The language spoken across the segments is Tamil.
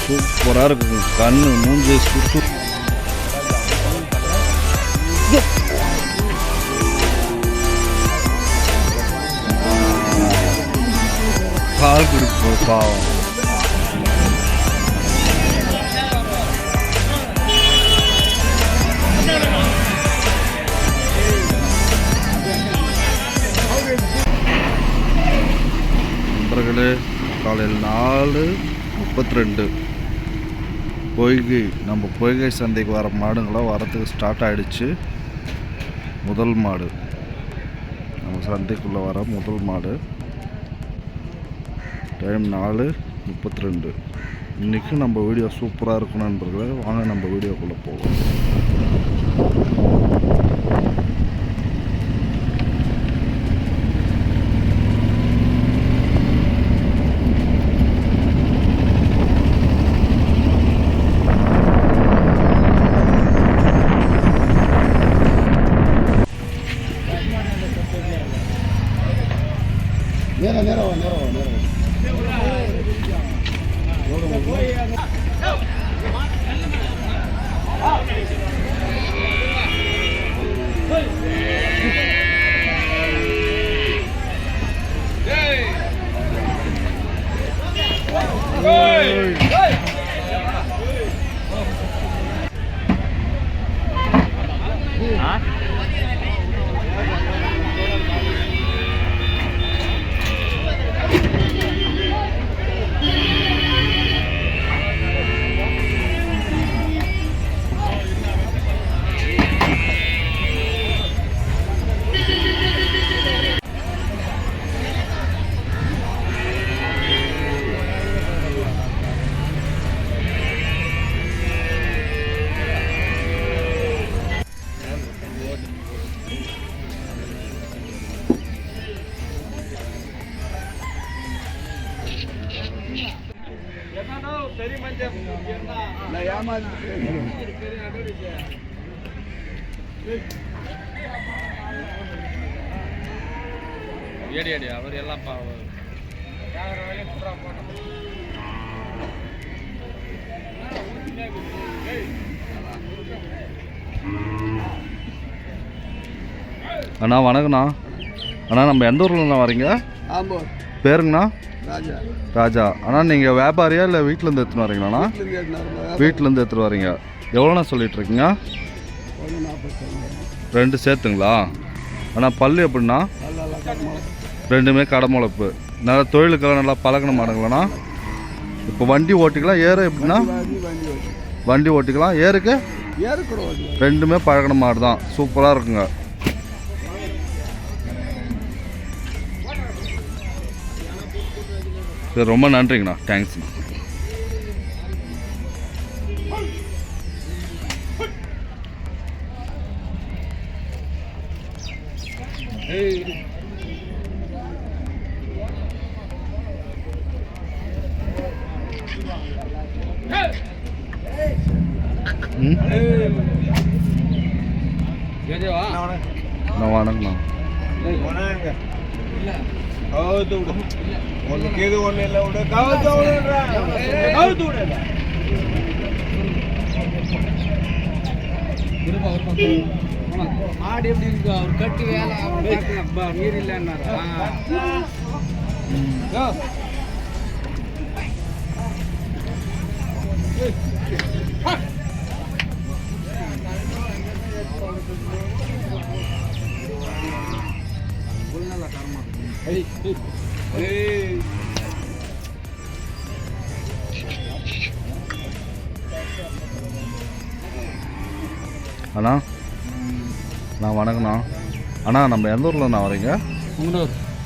சூப்பராக இருக்குங்க. கண்ணு மூஞ்சி சுட்டு பால் குடிப்போம் பாவம். நண்பர்களே, காலையில் 4:32 பொய்கை, நம்ம பொய்கை சந்தைக்கு வர மாடுங்களாம் வரத்துக்கு ஸ்டார்ட் ஆகிடுச்சு. முதல் மாடு நம்ம சந்தைக்குள்ளே வர முதல் மாடு. டைம் 4:32. இன்றைக்கி நம்ம வீடியோ சூப்பராக இருக்கும் நண்பர்களே. வாங்க நம்ம வீடியோக்குள்ளே போவோம். அவர் எல்லாம் அண்ணா வணக்கண்ணா. அண்ணா நம்ம எந்த ஊர்லண்ணா வரீங்க? பேருங்கண்ணா? ராஜா. அண்ணா நீங்கள் வியாபாரியா இல்லை வீட்டிலேருந்து எடுத்துன்னு வரீங்களாண்ணா? வீட்டிலேருந்து எடுத்துகிட்டு வரீங்க. எவ்வளோண்ணா சொல்லிட்டு இருக்கீங்க? 2 சேர்த்துங்களா? அண்ணா பல்லு எப்படின்னா? ரெண்டுமே கடமுளப்பு. நல்லா தொழிலுக்காக நல்லா பழகின மாடுங்களாண்ணா? இப்போ வண்டி ஓட்டிக்கலாம். ஏறு எப்படின்னா? வண்டி ஓட்டிக்கலாம். ஏருக்கு ரெண்டுமே பழகின மாடு தான். சூப்பராக இருக்குங்க. சரி, ரொம்ப நன்றிங்கண்ணா. தேங்க்ஸ்ண்ணா. வணக்கண்ணா. மாடு எப்படி இருக்கு? அவர் கட்டி வேலை நீர் இல்லைன்னாரா? அண்ணா நான் வணக்கண்ணா. அண்ணா நம்ம எந்த ஊர்லண்ணா வரீங்க?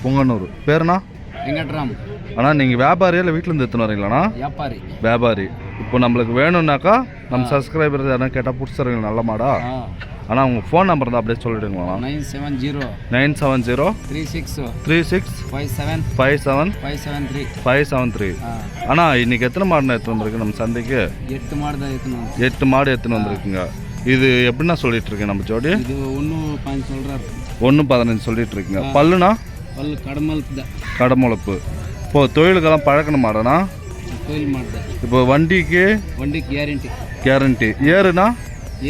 புங்கனூர். பேருண்ணா? வெங்கட்ராம். அண்ணா நீங்கள் வியாபாரியா இல்லை வீட்டிலேருந்து எடுத்துன்னு வரீங்களாண்ணா? வியாபாரி. இப்போ நம்மளுக்கு வேணும்னாக்கா நம்ம சப்ஸ்கிரைபர் எதனா கேட்டால் பிடிச்சிருங்க. நல்ல மாடா? அண்ணா உங்கள் ஃபோன் நம்பர் தான் அப்படியே சொல்லிவிடுங்களா? 970 36 57 573. அண்ணா இன்னைக்கு எத்தனை மாடுண்ணா எடுத்துன்னு வந்திருக்கு நம்ம சந்தைக்கு? 8 மாடு தான். 8 மாடு எடுத்துன்னு வந்திருக்குங்க. இது எப்படின்னா சொல்லிட்டு இருக்கேன் நம்ம ஜோடி? இது 1.15 சொல்கிறாரு. 1.15 சொல்லிட்டு இருக்கீங்க. பல்லுனா? பல்லு கடமளப்பு தான். கடமுளப்பு. இப்போ தொழிலுக்கெல்லாம் பழக்கணும் மாடனா? கோயில் மாடு தான். இப்போ வண்டிக்கு கேரண்டி. கேரண்டி. ஏறுனா?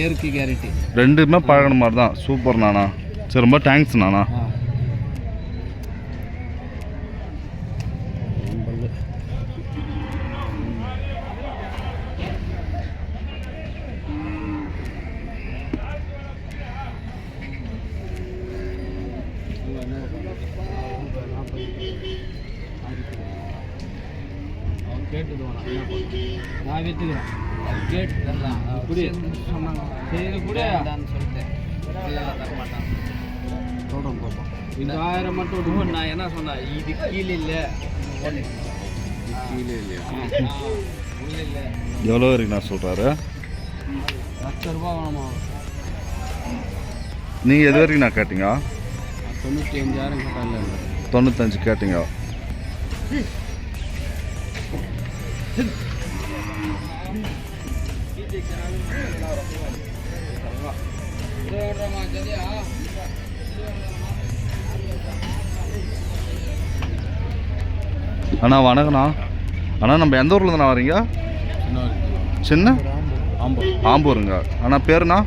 ஏருக்கு கேரண்டி. ரெண்டுமே பழகணும் மாதிரி தான். சூப்பர் நானா. சரி, ரொம்ப தேங்க்ஸ் நானா. நான் வித்துக்கிறேன். கேட்டு சொன்னாங்க. சரி கூட சொல்லிட்டேன். இந்த 1000 மட்டும் விட்டு நான் என்ன சொன்னேன், இது கீழே இல்லை, கீழே இல்லையா, இல்லை. எவ்வளோ வரைக்கும் நான் சொல்கிறாரு? 1,00,000 ரூபா வேணுமா? நீங்கள் எது வரைக்கும் நான் கேட்டீங்க? 95,000 கேட்டால. 95 கேட்டீங்க. அண்ணா வணக்கண்ணா. அண்ணா நம்ம எந்த ஊரில் தானே வரீங்க? சின்ன ஆம்பூருங்க. அண்ணா பேருண்ணா?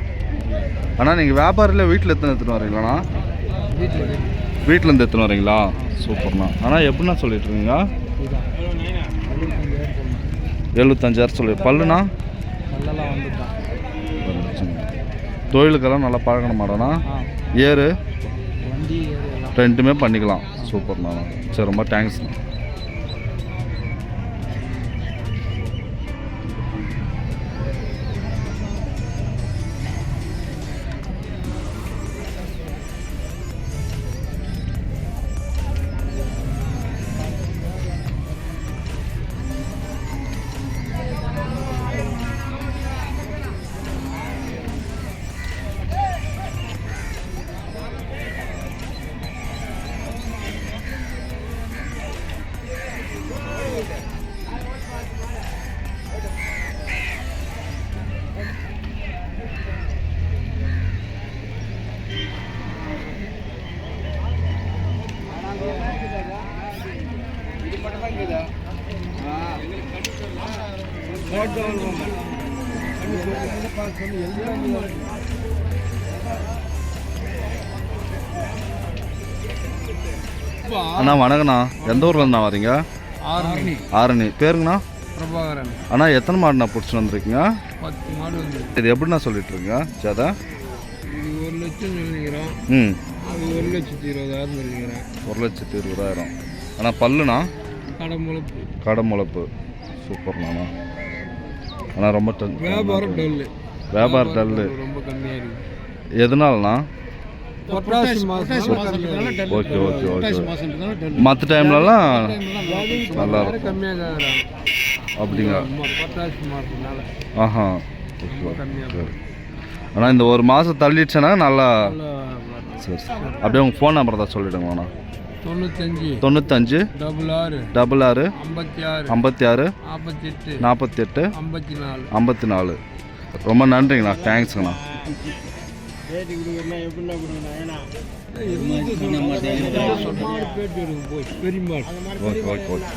அண்ணா நீங்கள் வியாபாரியில் வீட்டில் எடுத்துன்னு வரீங்களாண்ணா? வீட்டிலேருந்து எடுத்துன்னு வரீங்களா? சூப்பர்ண்ணா. அண்ணா எப்படிண்ணா சொல்லிட்டு இருக்கீங்க? 75,000 சொல்லி. பல்லுண்ணா? தொழிலுக்கெல்லாம் நல்லா பழகணும் மாடனா? ஏறு ரெண்டுமே பண்ணிக்கலாம். சூப்பர்ண்ணா. சரி, ரொம்ப தேங்க்ஸ்ண்ணா. அண்ணா வணக்கண்ணா. எந்த ஊர்லேருந்துண்ணா வரீங்க? ஆரணி. பேருங்கண்ணா? பிரபாகரன். அண்ணா எத்தனை மாடுண்ணா பிடிச்சிட்டு வந்துருக்கீங்க? 10 மாடு வந்து. இது எப்படிண்ணா சொல்லிட்டு இருக்கீங்க ஜாதா? இது 1,00,000 சொல்லிக்கிறோம். அது 1,20,000 சொல்லிக்கிறேன். 1,20,000. அண்ணா பல்லுண்ணா? கடமுளப்பு. கடமுளப்பு. சூப்பர்ண்ணா. அண்ணா ரொம்ப வியாபாரம் டல்லு. வியாபாரம் டல்லு. ரொம்ப கம்மியாக இருக்குது. எதனாலண்ணா? Okay okay okay. மற்ற டைம்லலாம் நல்லா இருக்கும். கம்மியாக அப்படிங்க. பொட்டாசி மாதத்துனால. ஆஹா. சரி. ஆனால் இந்த ஒரு மாதம் தள்ளிடுச்சுன்னா நல்லா. சரி சரி. அப்படியே உங்கள் ஃபோன் நம்பர் தான் சொல்லிவிடுங்கண்ணா. 95 66 56 48 54. ரொம்ப நன்றிங்கண்ணா. தேங்க்ஸுங்கண்ணா. Okay okay okay.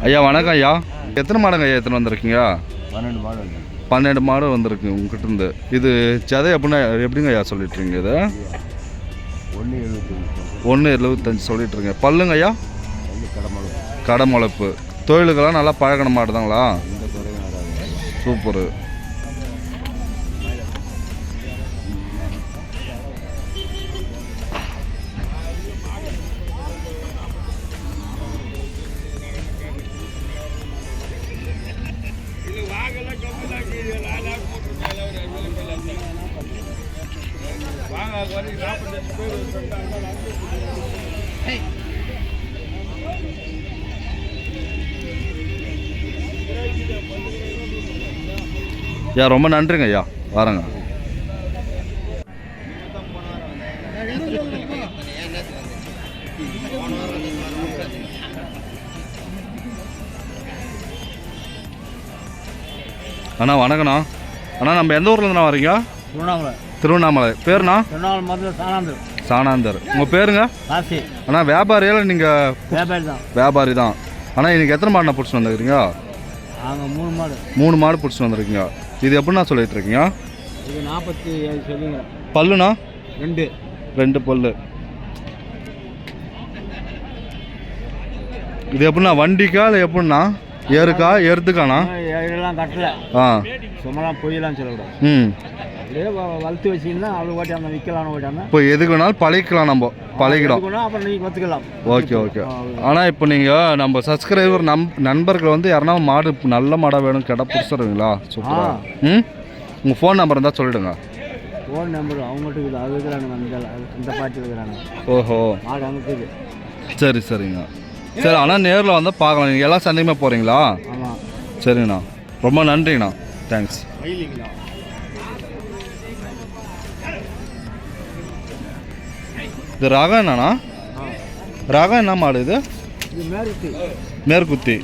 ஐயா வணக்கம் ஐயா. எத்தனை மாடுங்க ஐயா எத்தனை வந்திருக்கீங்க? 12 மாடு. 12 மாடு வந்திருக்கு உங்ககிட்ட இருந்து. இது சதை எப்படிங்க ஐயா சொல்லிட்டுருங்க? இது 1,75 சொல்லிட்டுருங்க. பல்லுங்க ஐயா? கடமுளப்பு. தொழிலுக்கெல்லாம் நல்லா பழகணும் மாடுதாங்களா? சூப்பரு. ஐயா ரொம்ப நன்றிங்க ஐயா, வரேங்க. அண்ணா வணக்கண்ணா. அண்ணா நம்ம எந்த ஊர்லேருந்துண்ணா வரீங்க? திருவண்ணாமலை. திருவண்ணாமலை. பேருண்ணா? திருவண்ணாமலை மதுரை சாணாந்தர். சாணாந்தர். உங்கள் பேருங்க? காசி. அண்ணா வியாபாரியால் நீங்கள்? வியாபாரி தான். வியாபாரி தான். அண்ணா இன்றைக்கி எத்தனை மாடுண்ணா பிடிச்சிட்டு வந்துருக்கீங்க? நாங்கள் 3 மாடு. 3 மாடு பிடிச்சிட்டு வந்துருக்கீங்க. இது எப்படிண்ணா சொல்லிட்டு இருக்கீங்க? இது 47 சொல்லுங்க. பல்லுண்ணா? 2 பல்லு. இது எப்படிண்ணா வண்டிக்கா இல்லை எப்படிண்ணா? ஏறுக்கா எருத்துக்காண்ணா? இதெல்லாம் கட்டல. சும்மாலாம் பொய்யெல்லாம் சொல்லக்கூடாது. அப்படியே வளர்த்து வச்சிங்கன்னா அவ்வளோ ஓட்டியாங்க, விற்கலான்னு ஓட்டியாங்க. இப்போ எதுக்கு வேணாலும் பழகிக்கலாம், நம்ம பழகிடும். அப்புறம் நீங்கள் கற்றுக்கலாம். Okay okay. ஆனால் இப்போ நீங்கள் நம்ம சப்ஸ்கிரைபர் நண்பர்கள் வந்து யாருன்னா மாடு நல்ல மாடாக வேணும் கேட்டால் பிடிச்சிடுவீங்களா? சூப்பராக. உங்கள் ஃபோன் நம்பர் இருந்தால் சொல்லிவிடுங்க. ஃபோன் நம்பர் அவங்ககிட்ட இருக்குது. அது இருக்கிறாங்க, இந்த பாட்டி இருக்கிறாங்க. ஓஹோ, மாடு அங்கே இருக்குது. சரி சரிங்க. சரி, ஆனால் நேரில் வந்து பார்க்கலாம். நீங்கள் எல்லா சந்தையுமே போகிறீங்களா? ஆமாம். சரிங்கண்ணா, ரொம்ப நன்றிங்கண்ணா. தேங்க்ஸ். இது ரகம் என்னண்ணா? ரகம் என்ன மாடு இது? மேற்குத்தி.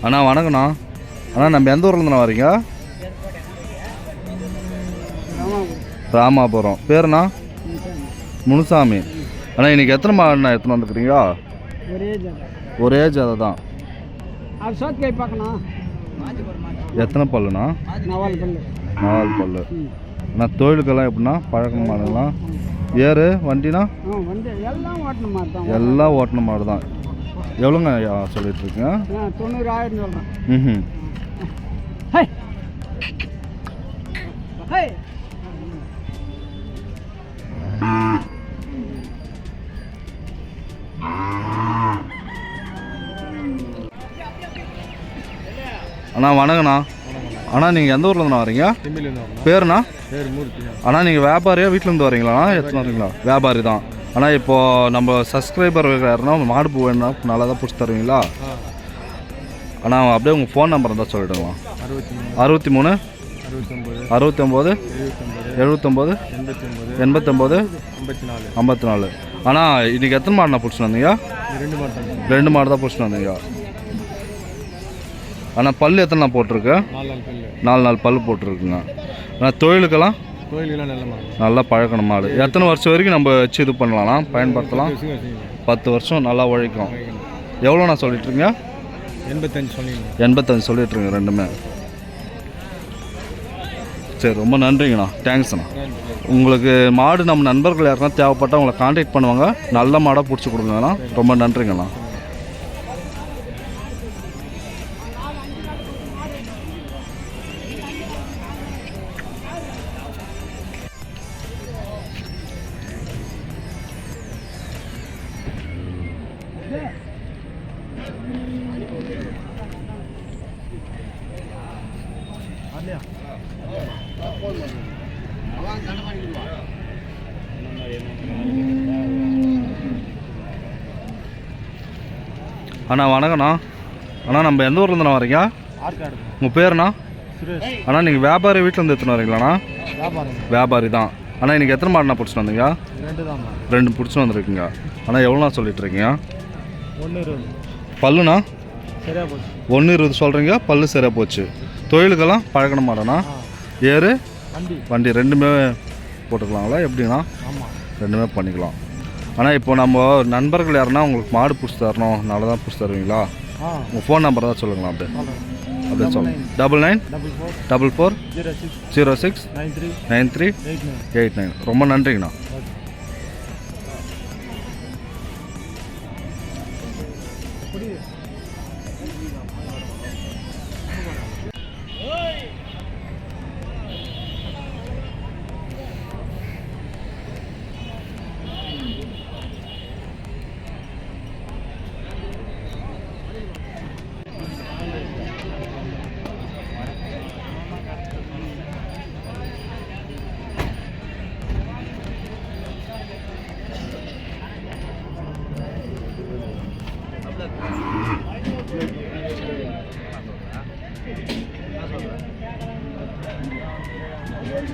அண்ணா வணக்கண்ணா. அண்ணா நம்ம எந்த ஊர்லேருந்துண்ணா வரீங்க? ராமாபுரம். பேருண்ணா? முனுசாமி. அண்ணா இன்றைக்கி எத்தனை மாடுண்ணா எத்தனை வந்துக்கிறீங்க? ஒரே ஜாதை தான். எத்தனை பல்லுண்ணா? 4 பல்லு. அண்ணா தொழிலுக்கெல்லாம் எப்படின்னா பழக்கணும் மாடுங்களா? ஏறு வண்டினா? எல்லாம் ஓட்டின மாடு தான். எவ்வளோங்க சொல்லிட்டு இருக்கீங்க? 90,000 சொல்கிறேன். அண்ணா வணக்கண்ணா. அண்ணா நீங்கள் எந்த ஊர்லேருந்துண்ணா வரீங்க? பேருண்ணா? அண்ணா நீங்கள் வியாபாரியா வீட்டிலேருந்து வரீங்களாண்ணா? எத்தனை வரீங்களா? வியாபாரி தான். ஆனால் இப்போது நம்ம சப்ஸ்கிரைபர் யாருன்னா மாடு பூ வேணுன்னா நல்லா தான் பிடிச்சி தருவீங்களா? அண்ணா அப்படியே உங்கள் ஃபோன் நம்பர் இருந்தால் சொல்லிவிடுங்களா? 63 69 79 89 54. அண்ணா இன்றைக்கி எத்தனை மாடுண்ணா பிடிச்சிட்டு வந்தீங்க? 2 மாடு தான் பிடிச்சிட்டு வந்தீங்க. ஆனால் பல் எத்தனை போட்டிருக்கு? 4 பல் போட்டிருக்குங்க. ஆனால் தொழிலுக்கெல்லாம் நல்லா பழக்கணும் மாடு. எத்தனை வருஷம் வரைக்கும் நம்ம வச்சு இது பண்ணலாம், பயன்படுத்தலாம்? 10 வருஷம் நல்லா உழைக்கும். எவ்வளோண்ணா சொல்லிட்டுருங்க? 85 சொல்லிட்டுருங்க ரெண்டுமே. சரி, ரொம்ப நன்றிங்கண்ணா. தேங்க்ஸ்ண்ணா. உங்களுக்கு மாடு நம்ம நண்பர்கள் யாருன்னா தேவைப்பட்டால் உங்களை கான்டாக்ட் பண்ணுவாங்க. நல்ல மாடாக பிடிச்சி கொடுங்கண்ணா. ரொம்ப நன்றிங்கண்ணா. அண்ணா வணக்கண்ணா. அண்ணா நம்ம எந்த ஊர்லேருந்துண்ணா வரீங்க? உங்கள் பேருண்ணா? அண்ணா நீங்கள் வியாபாரி வீட்டிலேருந்து எடுத்துன்னு வரீங்களாண்ணா? வியாபாரி தான். அண்ணா இன்றைக்கி எத்தனை மாடுண்ணா பிடிச்சிட்டு வந்தீங்க? 2 பிடிச்சிட்டு வந்துருக்கீங்க. அண்ணா எவ்வளோண்ணா சொல்லிட்டு இருக்கீங்க? பல்லுண்ணா? 1.20 சொல்கிறீங்க. பல்லு சரியாக போச்சு. தொழிலுக்கெல்லாம் பழக்கணும் மாடண்ணா? ஏறு வண்டி ரெண்டுமே போட்டுக்கலாங்களா எப்படிண்ணா? ரெண்டுமே பண்ணிக்கலாம். ஆனால் இப்போ நம்ம நண்பர்கள் யாருன்னா உங்களுக்கு மாடு பிடிச்சி தரணும், நல்லா தான் பிடிச்சி தருவீங்களா? உங்கள் ஃபோன் நம்பர் தான் சொல்லுங்களா? அப்படியே சொல்லுங்கள். 99 44 06 93 89. ரொம்ப நன்றிங்கண்ணா. எப்படி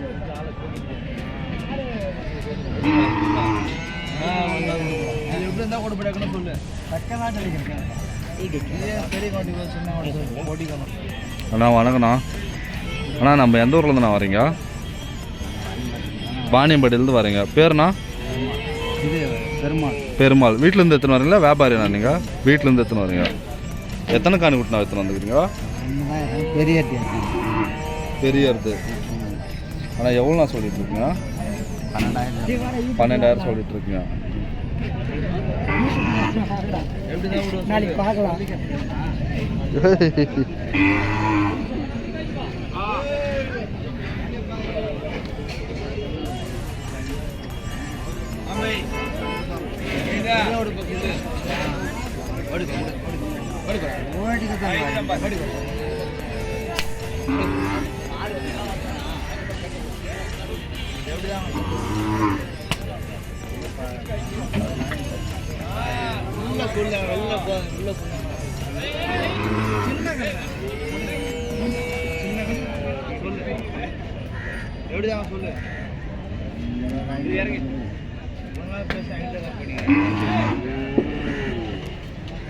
இருந்தால் கூட போய்க்கணும் சொல்லு தக்கனா கிடைக்கிறேன் பெரிய கோட்டி சின்ன கோட்டிக்கணும். அண்ணா வணக்கண்ணா. அண்ணா நம்ம எந்த ஊர்லேருந்துண்ணா வரீங்க? வாணியம்பட்டியிலேருந்து வரீங்க. பேருண்ணா? இது பெருமாள். பெருமாள். வீட்டிலேருந்து எத்தனை வரீங்களா? வியாபாரிண்ணா நீங்கள்? வீட்டிலேருந்து எத்தனை வரீங்க? எத்தனை காணிக்குட்டினா எத்தனை வந்துக்கிறீங்க? பெரியது. ஆனால் எவ்வளோண்ணா சொல்லிட்டு இருக்கீங்க? 12,000 சொல்லிட்டு இருக்கீங்க. நாளைக்கு பார்க்கலாம். சொல்லு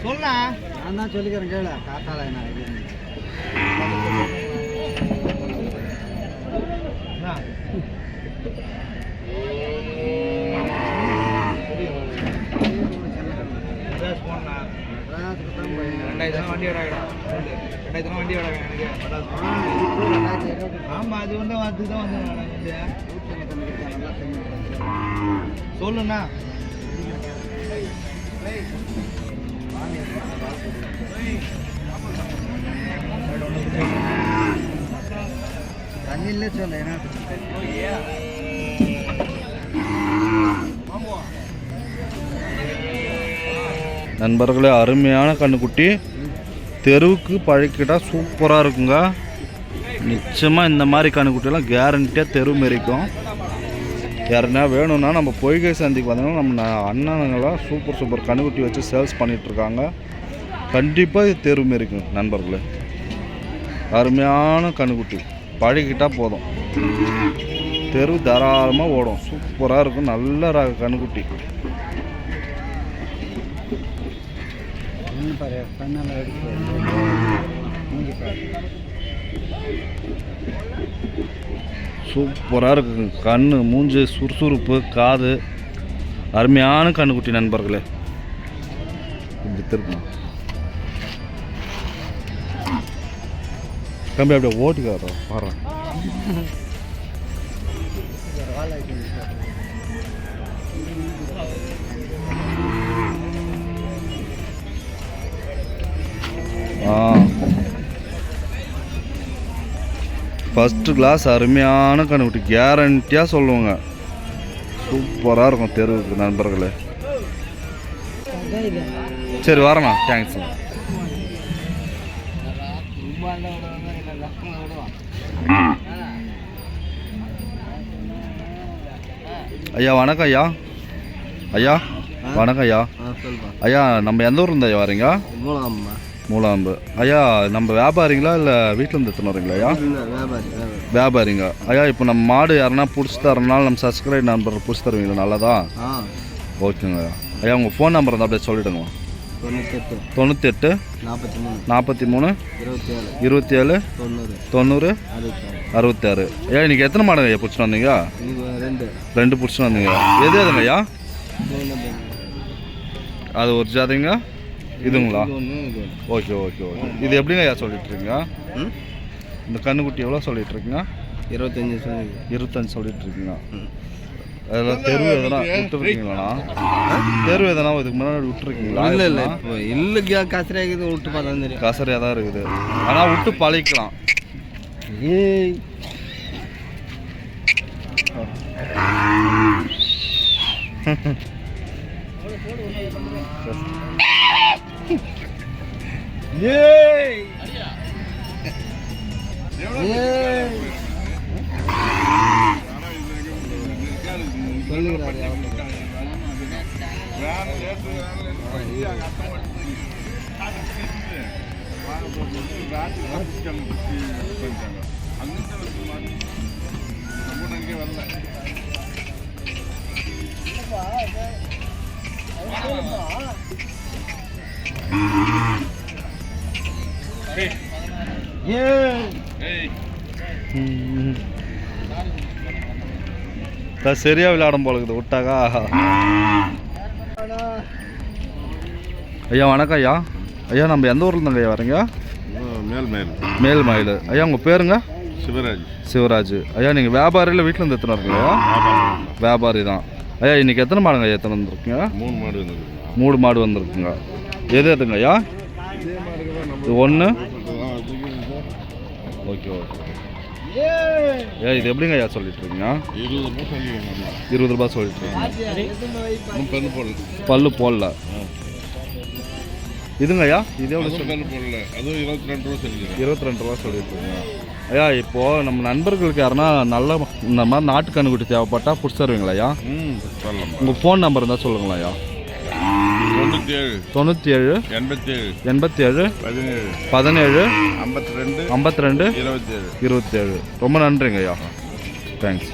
சொல்லா நான் தான் சொல்லிக்கிறேன் கேளு காத்தால என்ன வண்டி ஆமா அது வந்து அதுதான் வந்து சொல்லுண்ணா. தண்ணியிலே சொல்ல ஏன்னா நண்பர்களே, அருமையான கண்ணுக்குட்டி. தெருவுக்கு பழக்கிட்டால் சூப்பராக இருக்குங்க. நிச்சயமாக இந்த மாதிரி கண்ணுக்குட்டியெல்லாம் கேரண்டியாக தெரு மாரிக்கும். யாருன்னா வேணும்னா நம்ம பொய்கை சந்தைக்கு வந்தோம்னா நம்ம அண்ணனுங்களாம் சூப்பர் கண்ணுக்குட்டி வச்சு சேல்ஸ் பண்ணிகிட்ருக்காங்க. கண்டிப்பாக இது தெரு மாரிக்கும் நண்பர்களே. அருமையான கண்ணுக்குட்டி பழகிட்டால் போதும், தெரு தாராளமாக ஓடும். சூப்பராக இருக்கும். நல்ல ரக கண்ணுக்குட்டி. சூப்பராக இருக்குங்க. கண்ணு மூஞ்சி சுறுசுறுப்பு, காது அருமையான கண்ணுக்குட்டி நண்பர்களே. இப்படி திருப்பணும் தம்பி, அப்படியே ஓட்டிக்கார பாரு. ஃபஸ்ட்டு கிளாஸ் அருமையான கண்ணுக்குட்டி, கேரண்டியாக சொல்லுவாங்க. சூப்பராக இருக்கும் தெருவுக்கு நண்பர்களே. சரி வரேண்ணா, தேங்க்ஸ். ஐயா வணக்கம். ஐயா ஐயா வணக்கம். ஐயா ஐயா நம்ம எந்த ஊர்லேருந்து ஐயா வரீங்க? மூலாம்பு. ஐயா நம்ம வியாபாரிங்களா இல்லை வீட்டிலேருந்து எடுத்துன்னு வரீங்களா? ஐயா வியாபாரிங்க. ஐயா இப்போ நம்ம மாடு யாருன்னா பிடிச்சி தரனால நம்ம சப்ஸ்கிரைப் நம்பர் பிடிச்சி தருவீங்களா? நல்லதா? ஓகேங்க ஐயா. ஐயா உங்கள் ஃபோன் நம்பர் இருந்தால் அப்படியே சொல்லிவிடுங்க. 98 43 27 90 66. ஐயா இன்றைக்கி எத்தனை மாடுங்க ஐயா பிடிச்சிட்டு வந்தீங்க? 2 பிடிச்சிட்டு வந்தீங்க. எது எதுங்க ஐயா? அது ஒரு ஜாதிங்க, இதுங்களா? Okay okay okay. இது எப்படிங்க ஐயா சொல்லிட்டுருக்கீங்க? இந்த கண்ணுக்குட்டி எவ்வளோ சொல்லிட்டுருக்கீங்க? 25 சொல்லிட்டுருக்கீங்க. அதில் தெரு எதனா விட்டுருக்கீங்களா? தெரு எதனா இதுக்கு முன்னாடி விட்டுருக்கீங்களா? இல்லை இப்போ இல்லை கசரையாக இருக்குது, விட்டு பார்த்தா தெரியும். கசரையாக தான் இருக்குது, ஆனால் விட்டு பழகிக்கலாம். ஏய் சரியா விளையாடும் போல இருக்குது விட்டாக்கா. ஐயா வணக்கம் ஐயா. ஐயா நம்ம எந்த ஊரில் இருந்தாங்க ஐயா வரீங்க? மேல்மயில். ஐயா உங்கள் பேருங்க? சிவராஜ். ஐயா நீங்கள் வியாபாரியில் வீட்டில் இருந்து எத்தனை இருக்குங்க ஐயா? வியாபாரி தான். ஐயா இன்றைக்கி எத்தனை மாடுங்க ஐயா எத்தனை வந்துருக்குங்க? 3 மாடு வந்துருக்குங்க. எது எதுங்க ஐயா? இது 1. Okay okay. ஐயா இது எப்படிங்க ஐயா சொல்லிட்டு இருக்கீங்க? 20 ரூபா சொல்லிட்டு இருக்கீங்க. பல்லு போடல. இதுங்க ஐயா இது எவ்வளோ? 22 ரூபா சொல்லிட்டு இருக்கீங்க. ஐயா இப்போது நம்ம நண்பர்களுக்கு யாருன்னா நல்ல இந்த மாதிரி நாட்டு கண்ணுக்குட்டி தேவைப்பட்டால் பிடிச்சி தருவீங்களா ஐயா? உங்கள் ஃபோன் நம்பர் இருந்தால் சொல்லுங்களா ஐயா? 97 87 17 52 27. ரொம்ப நன்றிங்க ஐயா. தேங்க்ஸ்.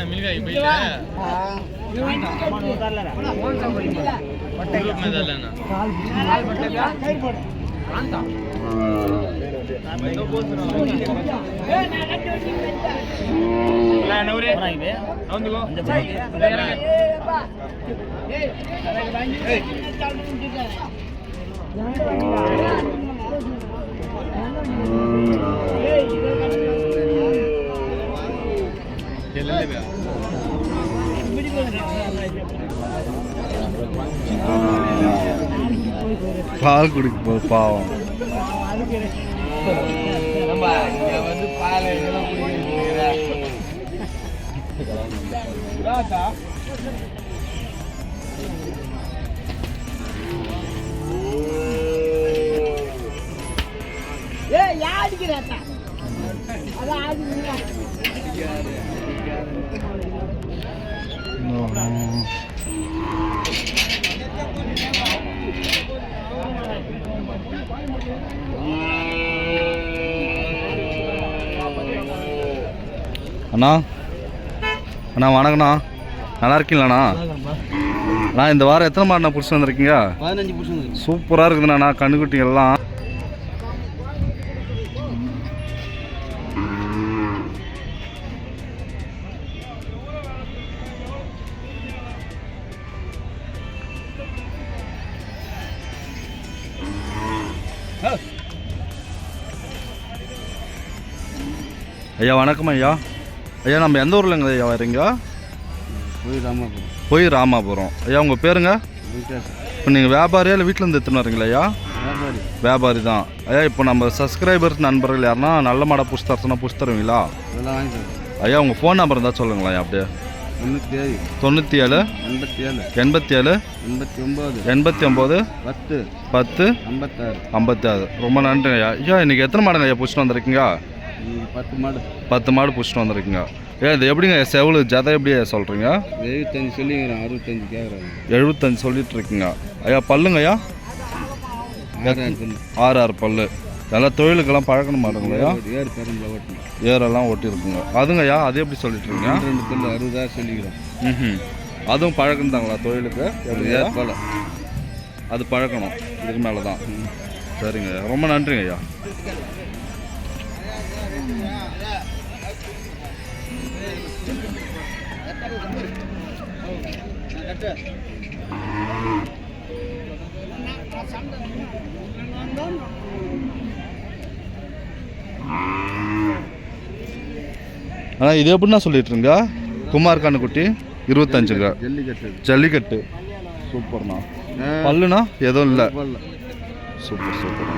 मिल गई பால் குடிக்க பாவம். அண்ணா அண்ணா வணக்கண்ணா, நல்லா இருக்கீங்களாண்ணா? அண்ணா இந்த வாரம் எத்தனை மாடுண்ணா பிடிச்சி வந்திருக்கீங்க? 15 பிடிச்சி. சூப்பராக இருக்குதுண்ணா கண்ணுக்குட்டிங்கெல்லாம். ஐயா வணக்கம் ஐயா. ஐயா நம்ம எந்த ஊர்லங்க ஐயா வரீங்க? போய் ராமாபுரம். ஐயா உங்கள் பேருங்க? இப்போ நீங்கள் வியாபாரியா இல்லை வீட்டிலேருந்து எடுத்துன்னு வரீங்களா ஐயா? வியாபாரி தான். ஐயா இப்போ நம்ம சப்ஸ்கிரைபர்ஸ் நண்பர்கள் யாருன்னா நல்ல மாடை புஷ் தரச்சுன்னா புஷ் தருவீங்களா? ஐயா உங்கள் ஃபோன் நம்பர் இருந்தால் சொல்லுங்களா ஐயா? அப்படியே 97 87 89 10 56. ரொம்ப நன்றி ஐயா. ஐயா இன்றைக்கி எத்தனை மாடுங்க ஐயா பிடிச்சிட்டு வந்திருக்கீங்க? 10 மாடு பிடிச்சிட்டு வந்திருக்கீங்க. ஏன் இது எப்படிங்க செவலு ஜதை எப்படி சொல்கிறீங்க? 75 சொல்லிங்கிறேன், 65 கேட்குறாங்க. 75 சொல்லிட்டு இருக்கீங்க. ஐயா பல்லுங்க ஐயா? 6 பல்லு. நல்லா தொழிலுக்கெல்லாம் பழக்கணும் மாடுங்களா ஐயா? ஏரெல்லாம் ஓட்டியிருக்குங்க. அதுங்க ஐயா அது எப்படி சொல்லிட்டு இருக்கீங்க? 2 பல்லு 60 சொல்லிக்கிறேன். அதுவும் பழக்கம் தாங்களா தொழிலுக்கு? எப்படி அது பழக்கணும் இதுக்கு மேலே தான். சரிங்க, ரொம்ப நன்றிங்க ஐயா. ஆனால் இது எப்படின்னா சொல்லிட்டு இருங்க? குமார் கண்ணுக்குட்டி 25ங்க. ஜல்லிக்கட்டு. சூப்பர்ண்ணா. பல்லுண்ணா எதுவும் இல்லை. Super super.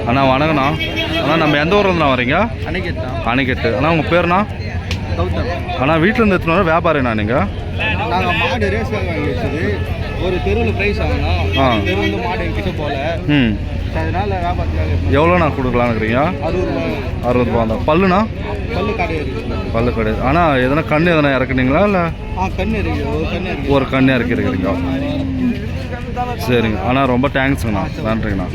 அண்ணா வணக்கண்ணா. அண்ணா நம்ம எந்த ஊர்லண்ணா வரீங்க? அணைக்கட்டு. அண்ணா உங்கள் பேருண்ணா? அண்ணா வீட்டிலேருந்து எடுத்துனா வியாபாரிண்ணா நீங்கள்? நாங்கள் மாடு ரேஸ் வாங்கி வச்சது ஒரு தெருவில் ப்ரைஸ் வாங்கினோம். தெருவில் மாடு என்கிட்ட போல. அதனால வியாபாரத்துக்காக. எவ்வளோண்ணா கொடுக்கலான்னு இருக்கிறீங்க? 60 ரூபா தான். பல்லுண்ணா? பல்லு கிடையாது. ஆனால் எதனா கண்ணு எதனா இறக்குனீங்களா இல்லை? கண்ணு இருக்கு, ஒரு கண்ணு இறக்கி இருக்கிறீங்க. சரிங்க. ஆனால் ரொம்ப தேங்க்ஸுங்கண்ணா, நன்றிங்கண்ணா.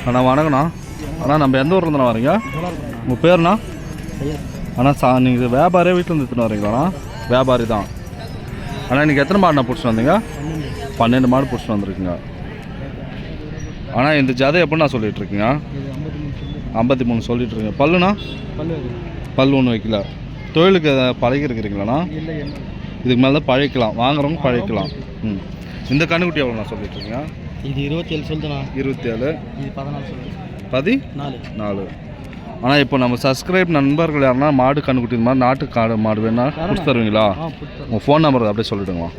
அண்ணா வணக்கண்ணா. அண்ணா நம்ம எந்த ஊர்ல இருந்தா வரீங்க? உங்கள் பேருண்ணா? அண்ணா நீங்கள் வியாபாரியே வீட்டில் இருந்து எடுத்துன்னு வரீங்களாண்ணா? வியாபாரி தான். அண்ணா இன்றைக்கி எத்தனை மாடுண்ணா பிடிச்சிட்டு வந்தீங்க? 12 மாடு பிடிச்சிட்டு வந்துருக்குங்க. ஆனால் இந்த ஜதை எப்படிண்ணா சொல்லிகிட்ருக்கீங்க? 53 சொல்லிகிட்ருக்கீங்க. பல்லுண்ணா? பல் ஒன்று வைக்கல. தொழிலுக்கு பழகி இருக்கிறீங்களாண்ணா? இதுக்கு மேலே தான் பழகிக்கலாம், வாங்குறவங்க பழகிக்கலாம். ம். இந்த கண்ணுக்குட்டி எவ்வளோண்ணா சொல்லிகிட்ருக்கீங்க? இது 27 சொல்லுதுண்ணா. 27. இது 14 சொல்லுது. 14. ஆனால் இப்போ நம்ம சப்ஸ்கிரைப் நண்பர்கள் யாருன்னா மாடு கண்ணுக்குட்டி இந்த மாதிரி நாட்டு காடு மாடு வேணா பிடிச்சி தருவீங்களா? உங்கள் ஃபோன் நம்பர் அப்படியே சொல்லிவிடுங்களா.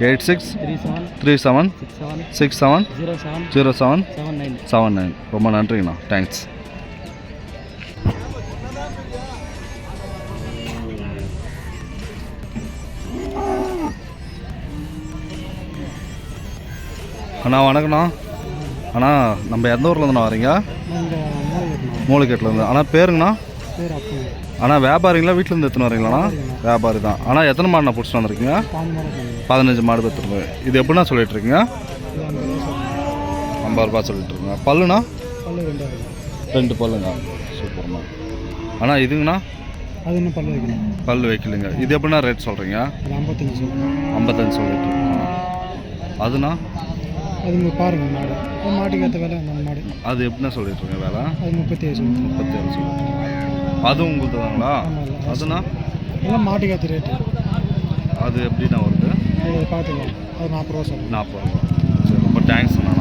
86 37 67 07 79. ரொம்ப நன்றிங்கண்ணா. தேங்க்ஸ். அண்ணா வணக்கண்ணா. அண்ணா நம்ம எந்த ஊரில் இருந்துண்ணா வரீங்க? மூளைக்கேட்டில் இருந்து. ஆனால் பேருங்கண்ணா? அண்ணா வியாபாரிங்களா வீட்டிலேருந்து எடுத்துன்னு வரீங்களாண்ணா? வியாபாரி தான். ஆனால் எத்தனை மாடுண்ணா பிடிச்சிட்டு வந்திருக்கீங்க? 15 மாடு எடுத்துருங்க. இது எப்படின்னா சொல்லிட்டு இருக்கீங்க? 50 ரூபா சொல்லிட்டு இருக்கீங்க. பல்லுண்ணா? 2 பல்லுங்க. சூப்பர்ண்ணா. அண்ணா இதுங்கண்ணா? அது இன்னும் பல்லு வைக்கணும். பல்லு வைக்கலைங்க. இது எப்படின்னா ரேட் சொல்கிறீங்க? 55 சொல்லிட்டு இருக்கீங்க. அதுண்ணா? அது நீங்கள் பாருங்கள் மாடு. மாட்டுக்கு ஏற்ற வேலை அந்த மாடு. அது எப்படின்னா சொல்லிட்டு இருக்கீங்க வேலை? அது 37 சொல்லிட்டு. அதுவும் உங்களுக்கு தாங்களா? அதுண்ணா? எல்லாம் மாட்டுக்கு ஏற்ற ரேட்டு. அது எப்படின்னா வருது? அது பார்த்துக்கலாம். அது 40 ரூபா சொல்லுங்கள். 40 ரூபா. சரி, ரொம்ப தேங்க்ஸ் அண்ணா.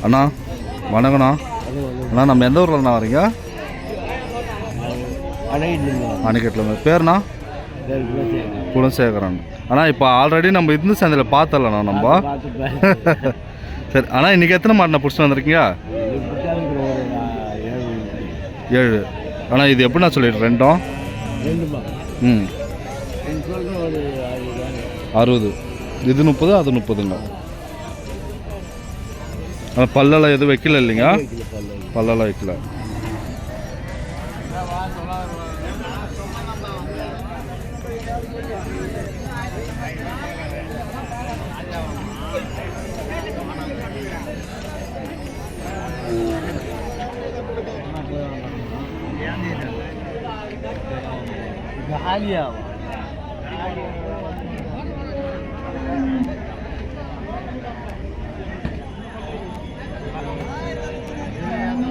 அண்ணா வணக்கண்ணா. அண்ணா நம்ம எந்த ஊரில் இருந்தா வரீங்க? அணைக்கட்டில். பேருண்ணா? குலசேகரன். அண்ணா இப்போ ஆல்ரெடி நம்ம இருந்து சந்தையில் பார்த்தலண்ணா நம்ம. சரி அண்ணா இன்றைக்கி எத்தனை மாடுண்ணா பிடிச்சிட்டு வந்திருக்கீங்க? 7. அண்ணா இது எப்படிண்ணா சொல்லிட்டு ரெண்டும்? 60. இது 30, அது 30ங்க. பல்லெல்லாம் எதுவும் வைக்கல இல்லைங்க? பல்லெல்லாம் வைக்கல.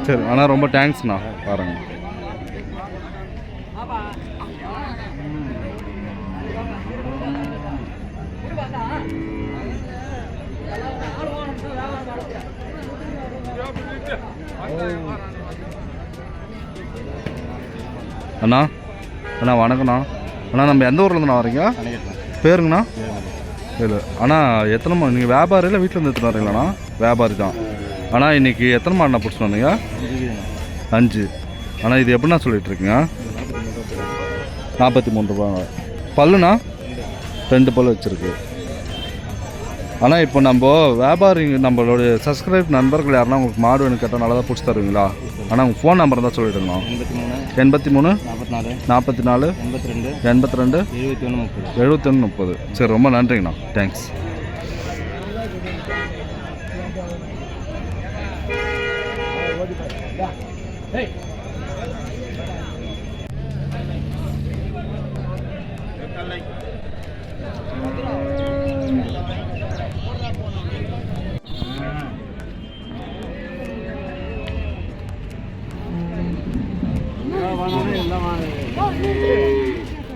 சரி ஆனால் ரொம்ப தேங்க்ஸ்ண்ணா. பாருங்க. அண்ணா அண்ணா வணக்கண்ணா. அண்ணா நம்ம எந்த ஊரில் இருந்துண்ணா வரீங்க? பேருங்கண்ணா? இல்லை அண்ணா எத்தனை மாடு நீங்கள் வியாபாரி இல்லை வீட்டில் இருந்து எடுத்துன்னு வரீங்களாண்ணா? வியாபாரி தான். ஆனால் இன்றைக்கி எத்தனை மாடுண்ணா பிடிச்சிட்டு வந்தீங்க? 5. ஆனால் இது எப்படின்னா சொல்லிகிட்ருக்கீங்க? 43 ரூபாங்க. பல்லுண்ணா? 2 பல்லு வச்சுருக்கு. ஆனால் இப்போ நம்ம வியாபாரி நம்மளுடைய சப்ஸ்கிரைப் நண்பர்கள் யாருன்னா உங்களுக்கு மாடு வேணும் கேட்டால் நல்லா தான் பிடிச்சி தருவீங்களா? ஆனால் உங்கள் ஃபோன் நம்பர் தான் சொல்லிவிடுங்க. 83 44 82 71 30. சரி ரொம்ப நன்றிங்கண்ணா. தேங்க்ஸ்.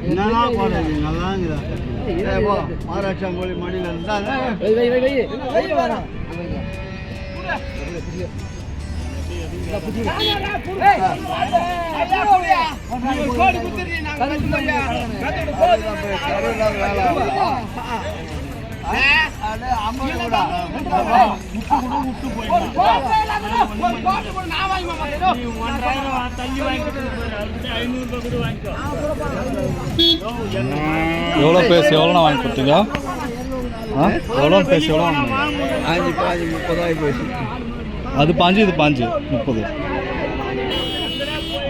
என்னன்னா போடுறது நல்லாங்குதா? மாராட்சி மொழி மடியில் இருந்தால் எவ்வளோ பேசி எவ்வளோண்ணா வாங்கி கொடுத்தீங்க? எவ்வளோ பேசி எவ்வளோ வாங்கினீங்க? 30 போயிடுச்சு. அது 5 இது 5 30.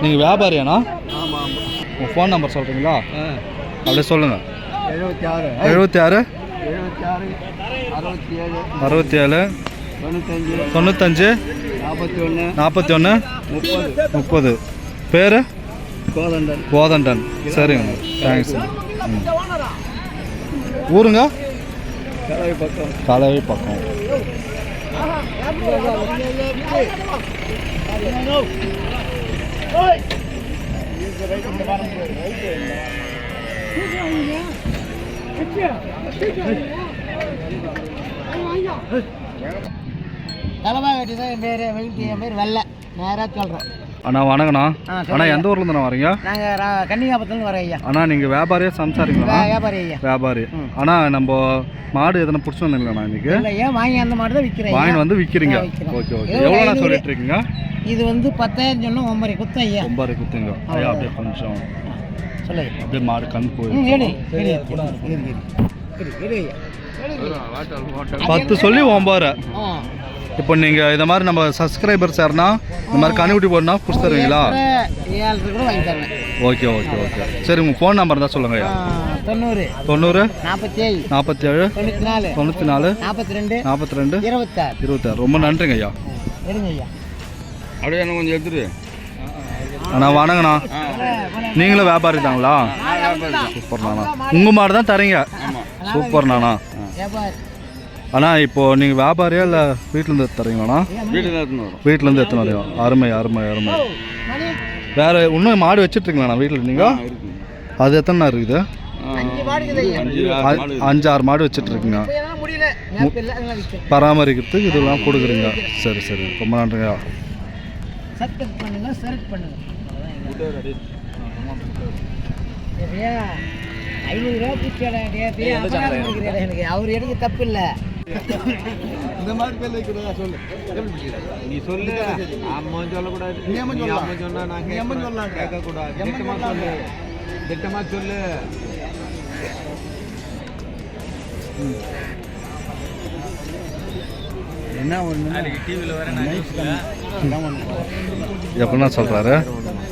நீங்கள் வியாபாரியாண்ணா? ஆமாம் ஆமாம். உங்கள் ஃபோன் நம்பர் சொல்கிறீங்களா? அப்படியே சொல்லுங்கள். 76 76 67 67 95 41 30. பேர் கோதண்டன். சரிங்க, தேங்க்ஸ். ஊருங்க? கலவை பக்கம். தலைவா கட்டி தான் என் பேர் வெயிட்டி, என் பேர் வெள்ளை. நேராக சொல்கிறோம். அண்ணா வணக்கண்ணா. அண்ணா எந்த ஊர்லேருந்துண்ணா வரீங்க? நாங்கள் கன்னிகாபுரத்துலேருந்து வரோம் ஐயா. அண்ணா நீங்கள் வியாபாரியா சம்சாரிங்களா? வியாபாரி ஐயா. வியாபாரி. அண்ணா நம்ம மாடு எதனா பிடிச்சி வந்தீங்களாண்ணா இன்னைக்கு? ஐயா வாங்கி அந்த மாடு தான் விற்கிறேன். வாங்கி வந்து விற்கிறீங்க. Okay okay. எவ்வளோண்ணா சொல்லிட்டு இருக்கீங்க? இது வந்து 10,000 சொன்னோம். 9 குத்தம் ஐயா. 9 குத்துங்க ஐயா. அப்படியே கொஞ்சம் சொல்லுங்க. அப்படியே மாடு கண் போயிடும். 10 சொல்லி 9. இப்போ நீங்கள் இதை மாதிரி நம்ம சப்ஸ்கிரைபர்ஸ் யாருன்னா இந்த மாதிரி கண்ணுக்குட்டி போடனா புடிச்சு தருவீங்களா? 7 கூட வாங்கி தரேன். Okay okay okay. சரி, உங்கள் ஃபோன் நம்பர் தான் சொல்லுங்க ஐயா. 90 47 94 94 42 42 26. ரொம்ப நன்றிங்க ஐயா. எடுங்க ஐயா. அப்படியே என்ன கொஞ்சம் எடுத்துரு. அண்ணா வணங்கண்ணா. நீங்களும் வியாபாரி தாங்களா? சூப்பர்ண்ணா. உங்கள் மாடு தான் தரீங்க? சூப்பர்ண்ணா. அண்ணா இப்போது நீங்கள் வியாபாரியா இல்லை வீட்டிலேருந்து தரீங்களாண்ணா? வீட்டிலேருந்து எத்தனை வரையும்? அருமை அருமை அருமை. வேறு இன்னும் மாடு வச்சுட்ருக்கீங்களாண்ணா வீட்டில் நீங்கள்? அது எத்தனை இருக்குது? 5-6 மாடு வச்சுட்ருக்குங்க. பராமரிக்கிறதுக்கு இதெல்லாம் கொடுக்குறீங்க. சரி சரி, ரொம்ப நன்றிங்க. சப்ஸ்கிரைப் பண்ணுங்க, ஷேர் பண்ணுங்க. 500 ரூபா பிடிச்சாடா எனக்கு. அவர் எடுக்க தப்பு இல்லை. இந்த மாதிரி பேர் வைக்கிறதா சொல்லு. நீ சொல்லு. அம்மா சொல்லக்கூடாது. நீ அம்மா சொன்னா நான் கேட்கக்கூடாது. திட்டமா சொல்லு. என்ன ஒன்று டிவியில் வர எப்படின்னா சொல்கிறாரு?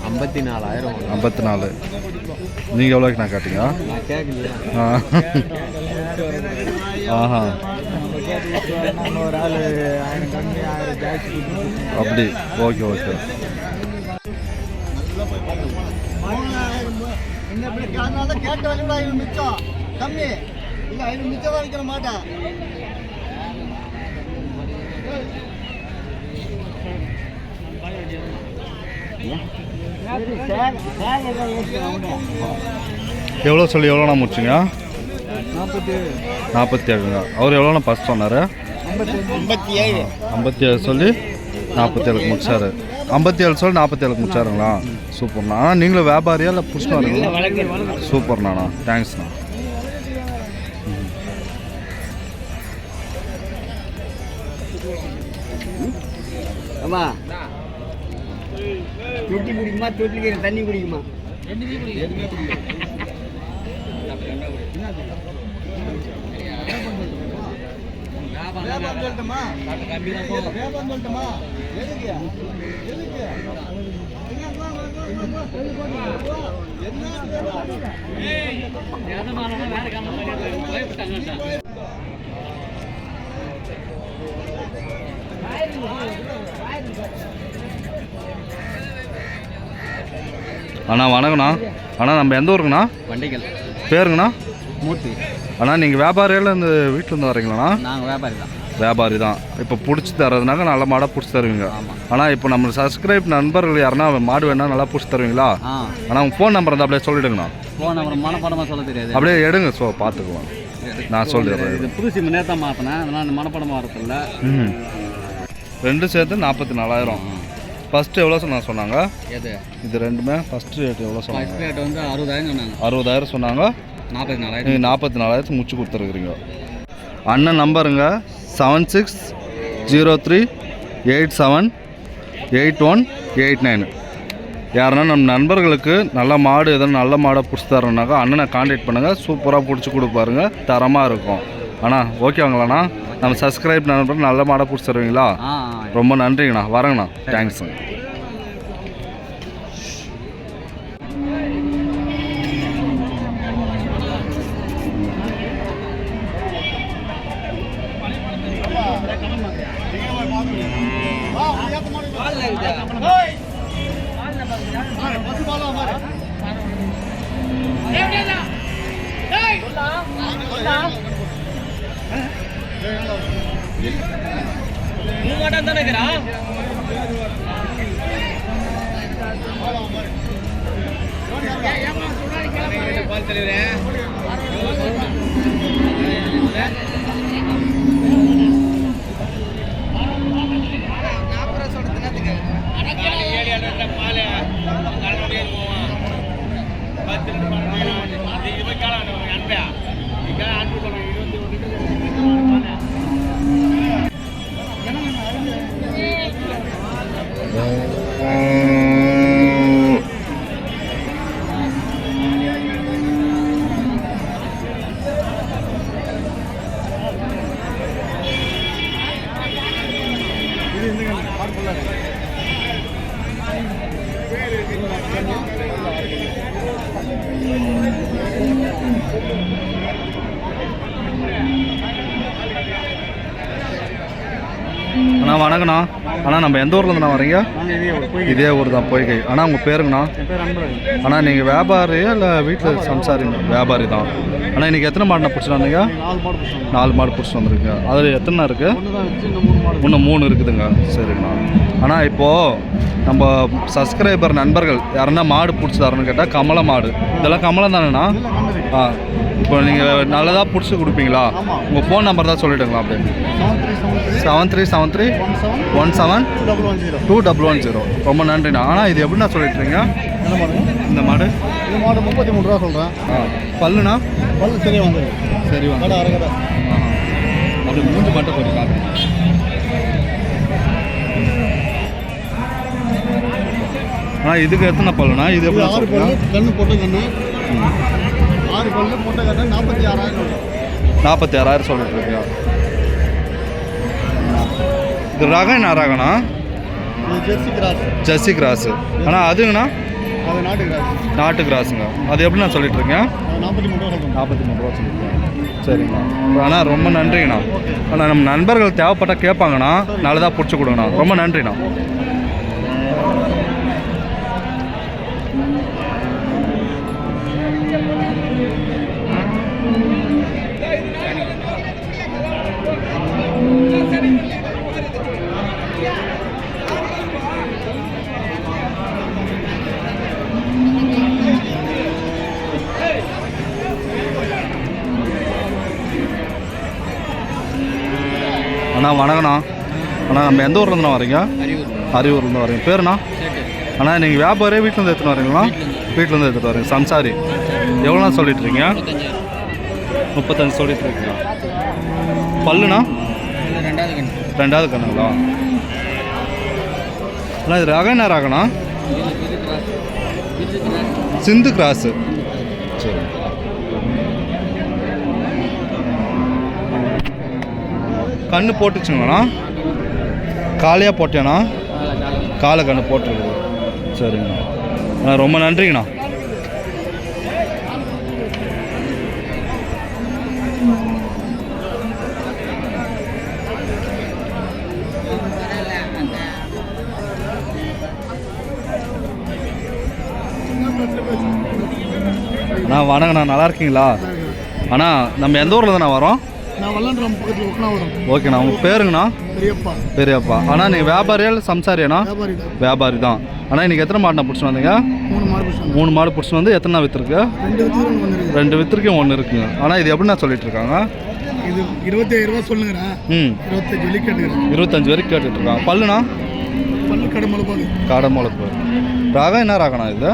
54,000. 54. நீங்கள் எவ்வளோக்கு நான் கேட்டீங்க? ஆஹா, ஒரு ஆள் 1000 கம்மி 1000 ஜாஸ்தி. அப்படி. Okay okay. கேட்ட வழி மிச்சம் கம்மி இல்லை. 500 மிச்சம் தான் வைக்கிற மாட்டேன். எவ்வளோ சொல்லி எவ்வளோண்ணா முடிச்சுங்க? 47. அவர் எவ்வளோண்ணா ஃபஸ்ட் சொன்னார்? 57 சொல்லி 47க்கு முடிச்சாரு. 57 சொல்லி 47க்கு முடிச்சாருங்களா? சூப்பர்ண்ணா. ஆனால் நீங்களும் வியாபாரியா இல்லை புடிச்சுட்டு வரீங்களா? சூப்பர்ண்ணா. தேங்க்ஸ்ண்ணா. அம்மா தொட்டி குடிக்குமா? தொட்டிக்கு தண்ணி குடிக்குமா? அண்ணா வணக்கண்ணா. அண்ணா நம்ம எந்த ஊருங்கண்ணா? வண்டிகள். பேருங்கண்ணா? மூர்த்தி. அண்ணா நீங்கள் வியாபாரியில் இந்த வீட்டிலேருந்து வரீங்களாண்ணா? நாங்கள் வியாபாரி தான். வியாபாரி தான். இப்போ பிடிச்சி தரதுனாக்க நல்ல மாடாக பிடிச்சி தருவீங்க. ஆனால் இப்போ நம்ம சப்ஸ்கிரைப் நண்பர்கள் யாருன்னா மாடு வேணா நல்லா பிடிச்சி தருவீங்களா? ஆனால் உங்கள் ஃபோன் நம்பர் இருந்தால் அப்படியே சொல்லிவிடுங்கண்ணா. ஃபோன் நம்பர் மனப்படமாக சொல்ல தெரியாது. அப்படியே எடுங்க. பார்த்துக்குவோம். நான் சொல்லிடுறேன். இது புது சிம் நேரத்தான் மாற்றினேன். அதனால் மனப்படமாக வரதில்ல. ரெண்டும் சேர்த்து 44,000. ஃபஸ்ட்டு எவ்வளோ சொன்னாங்க? எது இது ரெண்டுமே ஃபஸ்ட்டு ரேட் எவ்வளோ சொன்னாங்க? ஃபர்ஸ்ட் ரேட் வந்து 60,000 சொன்னாங்க. 60,000 சொன்னாங்க. 44,000 நீங்கள் 44,000 முடிச்சு கொடுத்துருக்குறீங்க. அண்ணன் நம்பருங்க 7603878189. யாருன்னா நம்ம நண்பர்களுக்கு நல்ல மாடு எதனா நல்ல மாடை பிடிச்சி தரோன்னாக்கா அண்ணனை காண்டாக்ட் பண்ணுங்கள். சூப்பராக பிடிச்சி கொடுப்பாருங்க, தரமாக இருக்கும். அண்ணா ஓகேவாங்களாண்ணா? நம்ம சப்ஸ்கிரைப் நண்பர் நல்ல மாடை பிடிச்சி தருவீங்களா? ரொம்ப நன்றிங்கண்ணா, வரேங்கண்ணா, தேங்க்ஸுங்க. அண்ணா வணக்கண்ணா. அண்ணா நம்ம எந்த ஊர்லேருந்துண்ணா வரீங்க? இதே ஊர் தான், பொய்கை. அண்ணா உங்கள் பேருங்கண்ணா? அண்ணா நீங்கள் வியாபாரியா இல்லை வீட்டில் சம்சாரிங்க? வியாபாரி தான். அண்ணா இன்றைக்கி எத்தனை மாடுண்ணா பிடிச்சிட்டு வந்தீங்க? 4 மாடு பிடிச்சிட்டு வந்துருக்குங்க. அதில் எத்தனை இருக்குது? இன்னும் 3 இருக்குதுங்க. சரிங்கண்ணா. அண்ணா இப்போது நம்ம சப்ஸ்கிரைபர் நண்பர்கள் யாருன்னா மாடு பிடிச்சி தரணும்னு கேட்டால் கமல மாடு, இதெல்லாம் கமலம் தானேண்ணா? ஆ, இப்போ நீங்கள் நல்லதாக பிடிச்சி கொடுப்பீங்களா? உங்கள் ஃபோன் நம்பர் தான் சொல்லிவிடுங்களா? அப்படியே 7373172110. ரொம்ப நன்றிண்ணா. ஆனால் இது எப்படிண்ணா சொல்லிட்டுருங்க? இந்த மாடு 33 ரூபா சொல்கிறேன். பல்லுண்ணா? பல்லு சரியாக வந்துடும். சரி வாங்க. அரைக்கடை அப்படி மூஞ்சி மட்டும் கொஞ்சம் காட்டுங்க. இதுக்கு எத்தனை பல்லுண்ணா? இது எப்படி? 6 பல்லு கண்ணு போட்ட கண்ணு. 6 பல்லு போட்ட கண்ணு 46,000. 46,000 சொல்லிட்டு இருக்கீங்க. இது ரகம் என்ன ரகண்ணா? Jersey cross. Jersey cross. ஆனால் அதுங்கண்ணா? அது நாட்டு கிராஸ். நாட்டு கிராஸுங்க. அது எப்படிண்ணா சொல்லிட்டு இருக்கீங்க? 43 ரூபா சொல்கிறேன். 43 ரூபா சொல்லியிருக்கேன். சரிங்கண்ணா. அண்ணா ரொம்ப நன்றிங்கண்ணா. ஆனால் நம்ம நண்பர்கள் தேவைப்பட்டால் கேட்பாங்கண்ணா, நல்லதாக பிடிச்சி கொடுங்கண்ணா. ரொம்ப நன்றிண்ணா. அண்ணா வணக்கண்ணா. அண்ணா நம்ம எந்த ஊர்லேருந்துண்ணா வரீங்க? அரியூர்லேருந்து வரீங்க. பேருண்ணா? அண்ணா நீங்கள் வியாபாரியே வீட்டிலேருந்து எடுத்துன்னு வரீங்களா? வீட்டிலேருந்து எடுத்துகிட்டு வரீங்க. சம்சாரி. எவ்வளோண்ணா சொல்லிட்டுருக்கீங்க? 35 சொல்லிட்டுருக்கீங்களா? பல்லுண்ணா? 2வது கண்ணுங்களா? அண்ணா இது ரகம் என்ன ரகண்ணா? சிந்து கிராஸு. சரி. கண்ணு போட்டுச்சுங்கண்ணா? காலையாக போட்டேண்ணா? காலை கண்ணு போட்டுருக்குது. சரிங்கண்ணா. ரொம்ப நன்றிங்கண்ணா. அண்ணா வணக்கண்ணா, நல்லா இருக்கீங்களா? அண்ணா நம்ம எந்த ஊரில் தானே வரோம்? நான் வல்லன்றம் பக்கத்தில் உட்காவரம். ஓகேண்ணா. உங்கள் பேருங்கண்ணா? பெரியப்பா. பெரியப்பா. அண்ணா நீங்கள் வியாபாரியா இல்லை சம்சாரியாண்ணா? வியாபாரி தான். அண்ணா இன்றைக்கி எத்தனை மாடுண்ணா பிடிச்சிட்டு வந்தீங்க? 3 மாடு பிடிச்சிட்டு வந்து எத்தனை விற்றுருக்கு? 2 விற்றுருக்கு. 2 விற்றுருக்கு 1 இருக்குங்க. ஆனால் இது எப்படிண்ணா சொல்லிட்டு இருக்காங்க? இது 25,000 ரூபா சொல்லுங்கண்ணா. 25 சொல்லி கேட்டுக்கிறேன். 25 வரைக்கும் கேட்டுட்டு இருக்கான். பல்லுண்ணா? பல்லு கடமுளப்பு. கடமுளப்பு. ராகம் என்ன ராகண்ணா இது?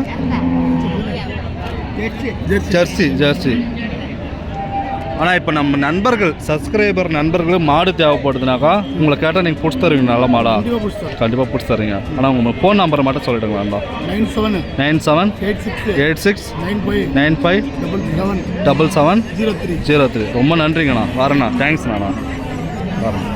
ஜெர்சி. ஜெர்சி. ஆனால் இப்போ நம்ம நண்பர்கள் சப்ஸ்கிரைபர் நண்பர்கள் மாடு தேவைப்படுதுனாக்கா உங்களை கேட்டால் நீங்கள் பிடிச்சி தருவீங்க நல்ல மாடா? கண்டிப்பாக பிடிச்சி தருவீங்க. ஆனால் உங்கள் ஃபோன் நம்பரை மட்டும் சொல்லிவிடுங்க வேண்டாம். 978695777703. ரொம்ப நன்றிங்கண்ணா. வரேண்ணா. தேங்க்ஸ்ண்ணா. வரேன்.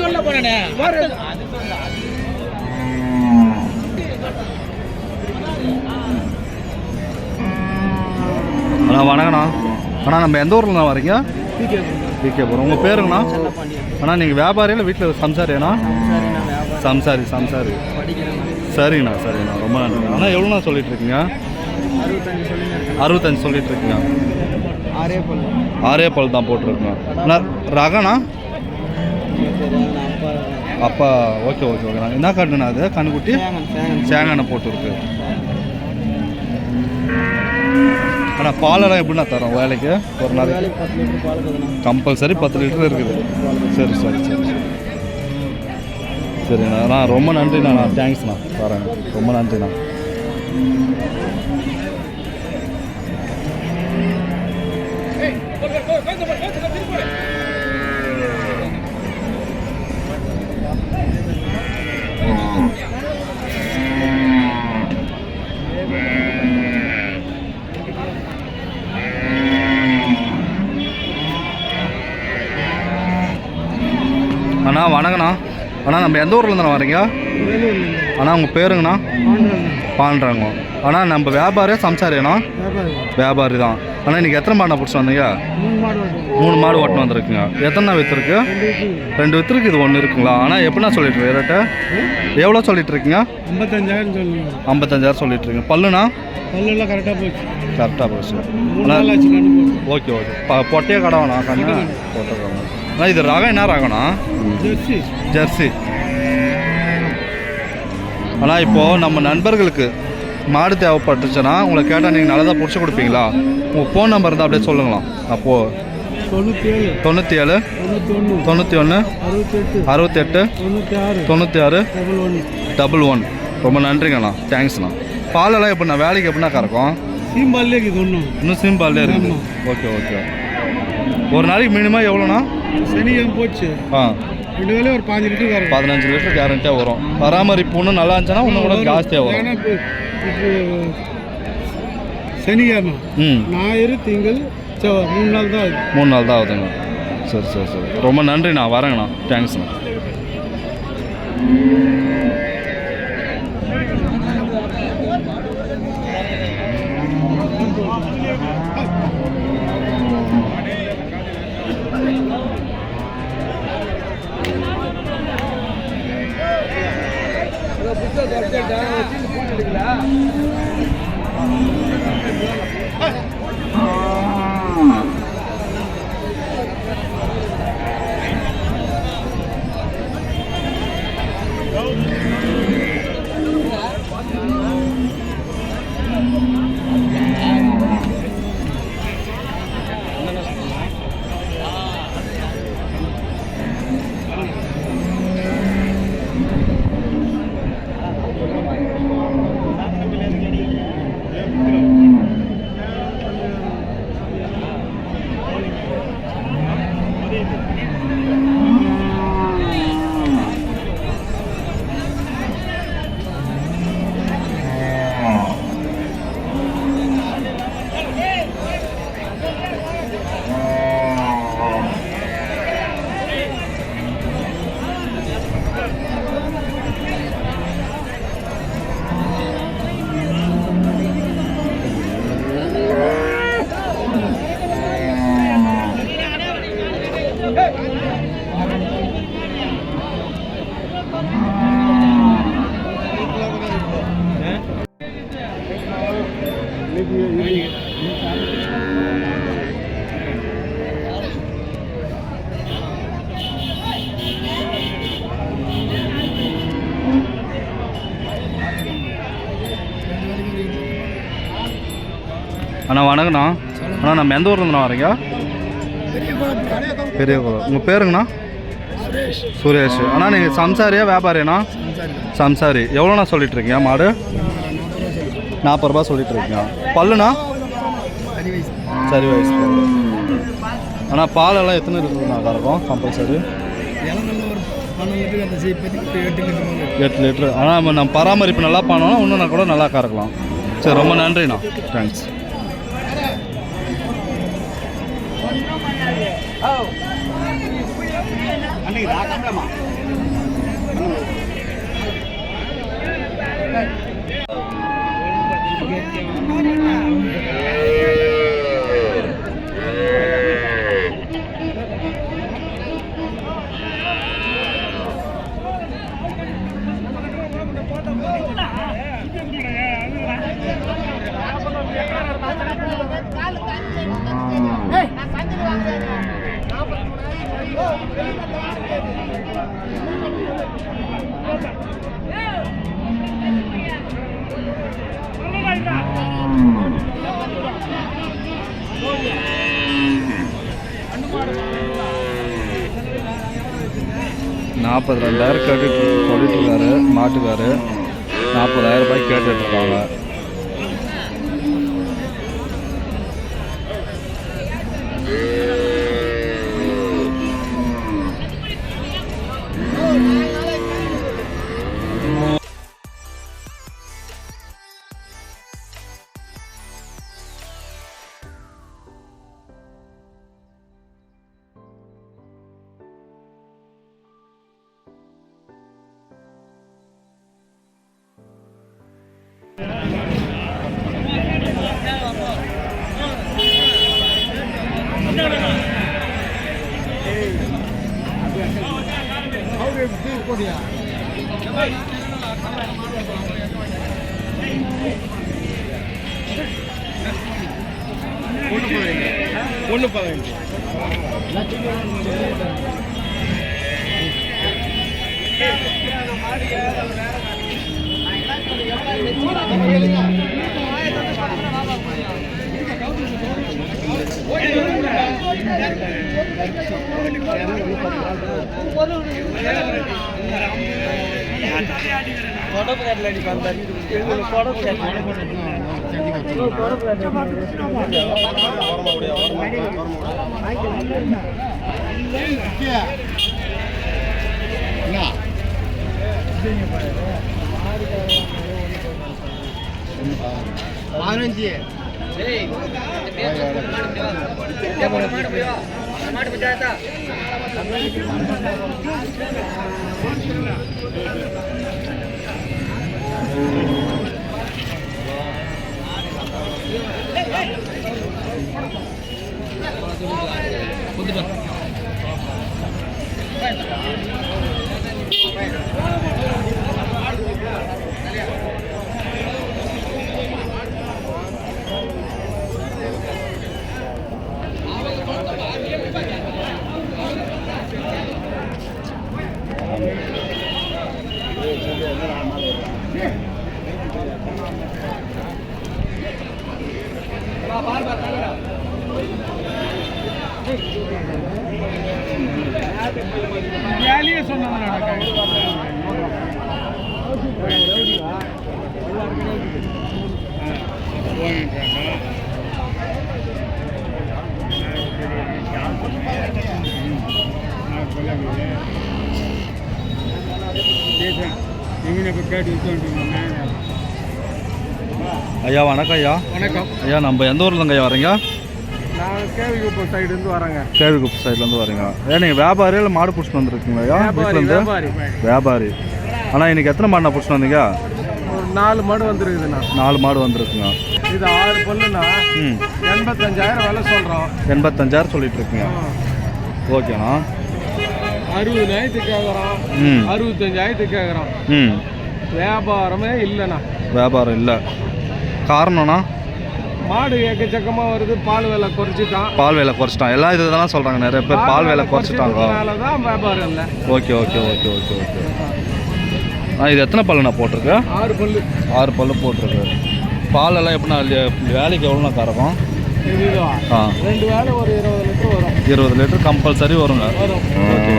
சொல்ல போறேனே அண்ணா வணக்கண்ணா. அண்ணா நம்ம எந்த ஊரில் வரீங்க? பிகே போகிறோம். உங்கள் பேருங்கண்ணா? அண்ணா நீங்கள் வியாபாரியில் வீட்டில் சம்சாரியாண்ணா? சம்சாரி. சரிங்கண்ணா. ரொம்ப நன்றி. அண்ணா எவ்வளோண்ணா சொல்லிகிட்ருக்கீங்க? 65 சொல்லிகிட்ருக்கீங்க. 6 பல் தான் போட்டிருக்குங்க. அண்ணா ரகண்ணா? அப்பா. ஓகேண்ணா. என்ன கண்ணுண்ணா அது? கண்ணுக்குட்டி சேங்கண்ணை போட்டுருக்கு. ஆனால் பாலெல்லாம் எப்படின்னா தரோம் வேலைக்கு? ஒரு நாளைக்கு கம்பல்சரி 10 லிட்டர் இருக்குது. சரிண்ணா. நான் ரொம்ப நன்றிண்ணா. தேங்க்ஸ்ண்ணா. வரேங்க. ரொம்ப நன்றிண்ணா. அண்ணா வணக்கண்ணா. அண்ணா நம்ம எந்த ஊர்லேருந்துண்ணா வரீங்க? அண்ணா உங்கள் பேருங்கண்ணா? பாண்டுறாங்க. அண்ணா நம்ம வியாபாரியா சம்சாரியாண்ணா? வியாபாரி தான். அண்ணா இன்றைக்கி எத்தனை மாடுண்ணா பிடிச்சி வந்தீங்க? 3 மாடு ஓட்டுன்னு வந்துருக்குங்க. எத்தனை விற்றுருக்கு? 2 விற்றுருக்கு. இது 1 இருக்குங்களா? ஆனால் எப்படின்னா சொல்லிட்டு ரேட்டு எவ்வளோ சொல்லிட்டு இருக்கீங்க? 55,000 சொல்லிட்டு இருக்கீங்க. பல்லுண்ணா? பல்லுலாம் கரெக்டாக போச்சு. ஓகே. பொட்டையே கடவாண்ணா கண்ணு? பொட்டை கடை. அண்ணா இது ரகம் என்ன ரகம்ண்ணா? ஜெர்சி. அண்ணா இப்போது நம்ம நண்பர்களுக்கு மாடு தேவைப்பட்டுச்சுன்னா உங்களை கேட்டால் நீங்கள் நல்லதாக பிடிச்சி கொடுப்பீங்களா? உங்கள் ஃபோன் நம்பர் இருந்தால் அப்படியே சொல்லுங்களாம். அப்போது 97 91 68 96 11. ரொம்ப நன்றிங்கண்ணா. தேங்க்ஸ்ண்ணா. பாலெல்லாம் எப்படிண்ணா வேலைக்கு எப்படின்னா கறக்கும்? இன்னும் சீம்பால்லே இருக்குது. ஓகே. ஒரு நாளைக்கு மினிமம் எவ்வளோண்ணா? சனியம் போச்சு. 2 வேலையும் ஒரு 15 லிட்டர் கேரண்டியாக வரும். பராமரிப்பு இன்னும் நல்லா இருந்துச்சுன்னா இன்னும் கூட ஜாஸ்தியாக வரும். சனிக்கிழமை ஞாயிறு திங்கள் 3 நாள் தான் ஆகுது. 3 நாள் தான் ஆகுதுங்க. சரி. ரொம்ப நன்றிண்ணா. வரேங்கண்ணா. தேங்க்ஸ்ண்ணா. அண்ணா வணக்கண்ணா. அண்ணா நம்ம எந்த ஊர்லேருந்துண்ணா வரீங்க? பெரிய குளம். உங்கள் பேருங்கண்ணா? சுரேஷ். அண்ணா நீங்கள் சம்சாரியா வியாபாரியாண்ணா? சம்சாரி. எவ்வளோண்ணா சொல்லிட்டுருக்கீங்க மாடு? 40 ரூபா சொல்லிட்டுருக்கீங்க. பல்லுண்ணா? சரி வயசு. அண்ணா பாலெல்லாம் எத்தனை லிட்டருண்ணா கறக்கும் கம்பல்சரி? 8 லிட்டரு. ஆனால் நம்ம பராமரிப்பு நல்லா பண்ணோன்னா இன்னும் கூட நல்லா கறக்கலாம். சரி, ரொம்ப நன்றிண்ணா. தேங்க்ஸ். $42,000 கேட்டுட்டு சொல்லிட்டு இருக்காரு மாட்டுக்காரு. 40,000 ரூபாய் கேட்டுட்டு இருக்காங்க. ஐயா வணக்கம் ஐயா. வணக்கம் ஐயா. நம்ம எந்த ஊர்லேருந்து ஐயா வரீங்க? நான் கேவிகுப்பம் சைடுலேருந்து வரேங்க. கேவிகுப்பம் சைட்லேருந்து வரீங்க. நீங்கள் வியாபாரி இல்லை மாடு பிடிச்சிட்டு வந்துருக்கீங்களா ஐயா? வீட்டிலேருந்து வியாபாரி. ஆனால் இன்றைக்கி எத்தனை மாடுண்ணா பிடிச்சிட்டு வந்தீங்க? ஒரு 4 மாடு வந்துருக்குதுண்ணா. 4 மாடு வந்துருக்குங்க. இது 6 பல்லுண்ணா. 85,000 விலை சொல்கிறோம். 85,000 சொல்லிட்டு இருக்கீங்க. ஓகேண்ணா. 60,000 கேட்குறோம். 65,000 கேட்குறோம். வியாபாரமே இல்லைண்ணா. வியாபாரம் இல்லை. காரணம்ண்ணா? மாடு எக்கச்சக்கமாக வருது, பால் விலை குறைச்சிட்டான். பால் விலை குறைச்சிட்டான், எல்லாம் இதெல்லாம் சொல்கிறாங்க நிறைய பேர், பால் விலை குறைச்சிட்டாங்க. தான் வியாபாரம் இல்லை. Okay okay okay okay okay. இது எத்தனை பல்லுண்ணா போட்டிருக்கு? 6 பல்லு. 6 பல்லு போட்டிருக்கு. பாலெல்லாம் எப்படின்னா வேலைக்கு எவ்வளோண்ணா கறக்கும்? ஆ 2 வேலை ஒரு 20 லிட்டர் வரும். 20 லிட்டர் கம்பல்சரி வருங்க. Okay okay.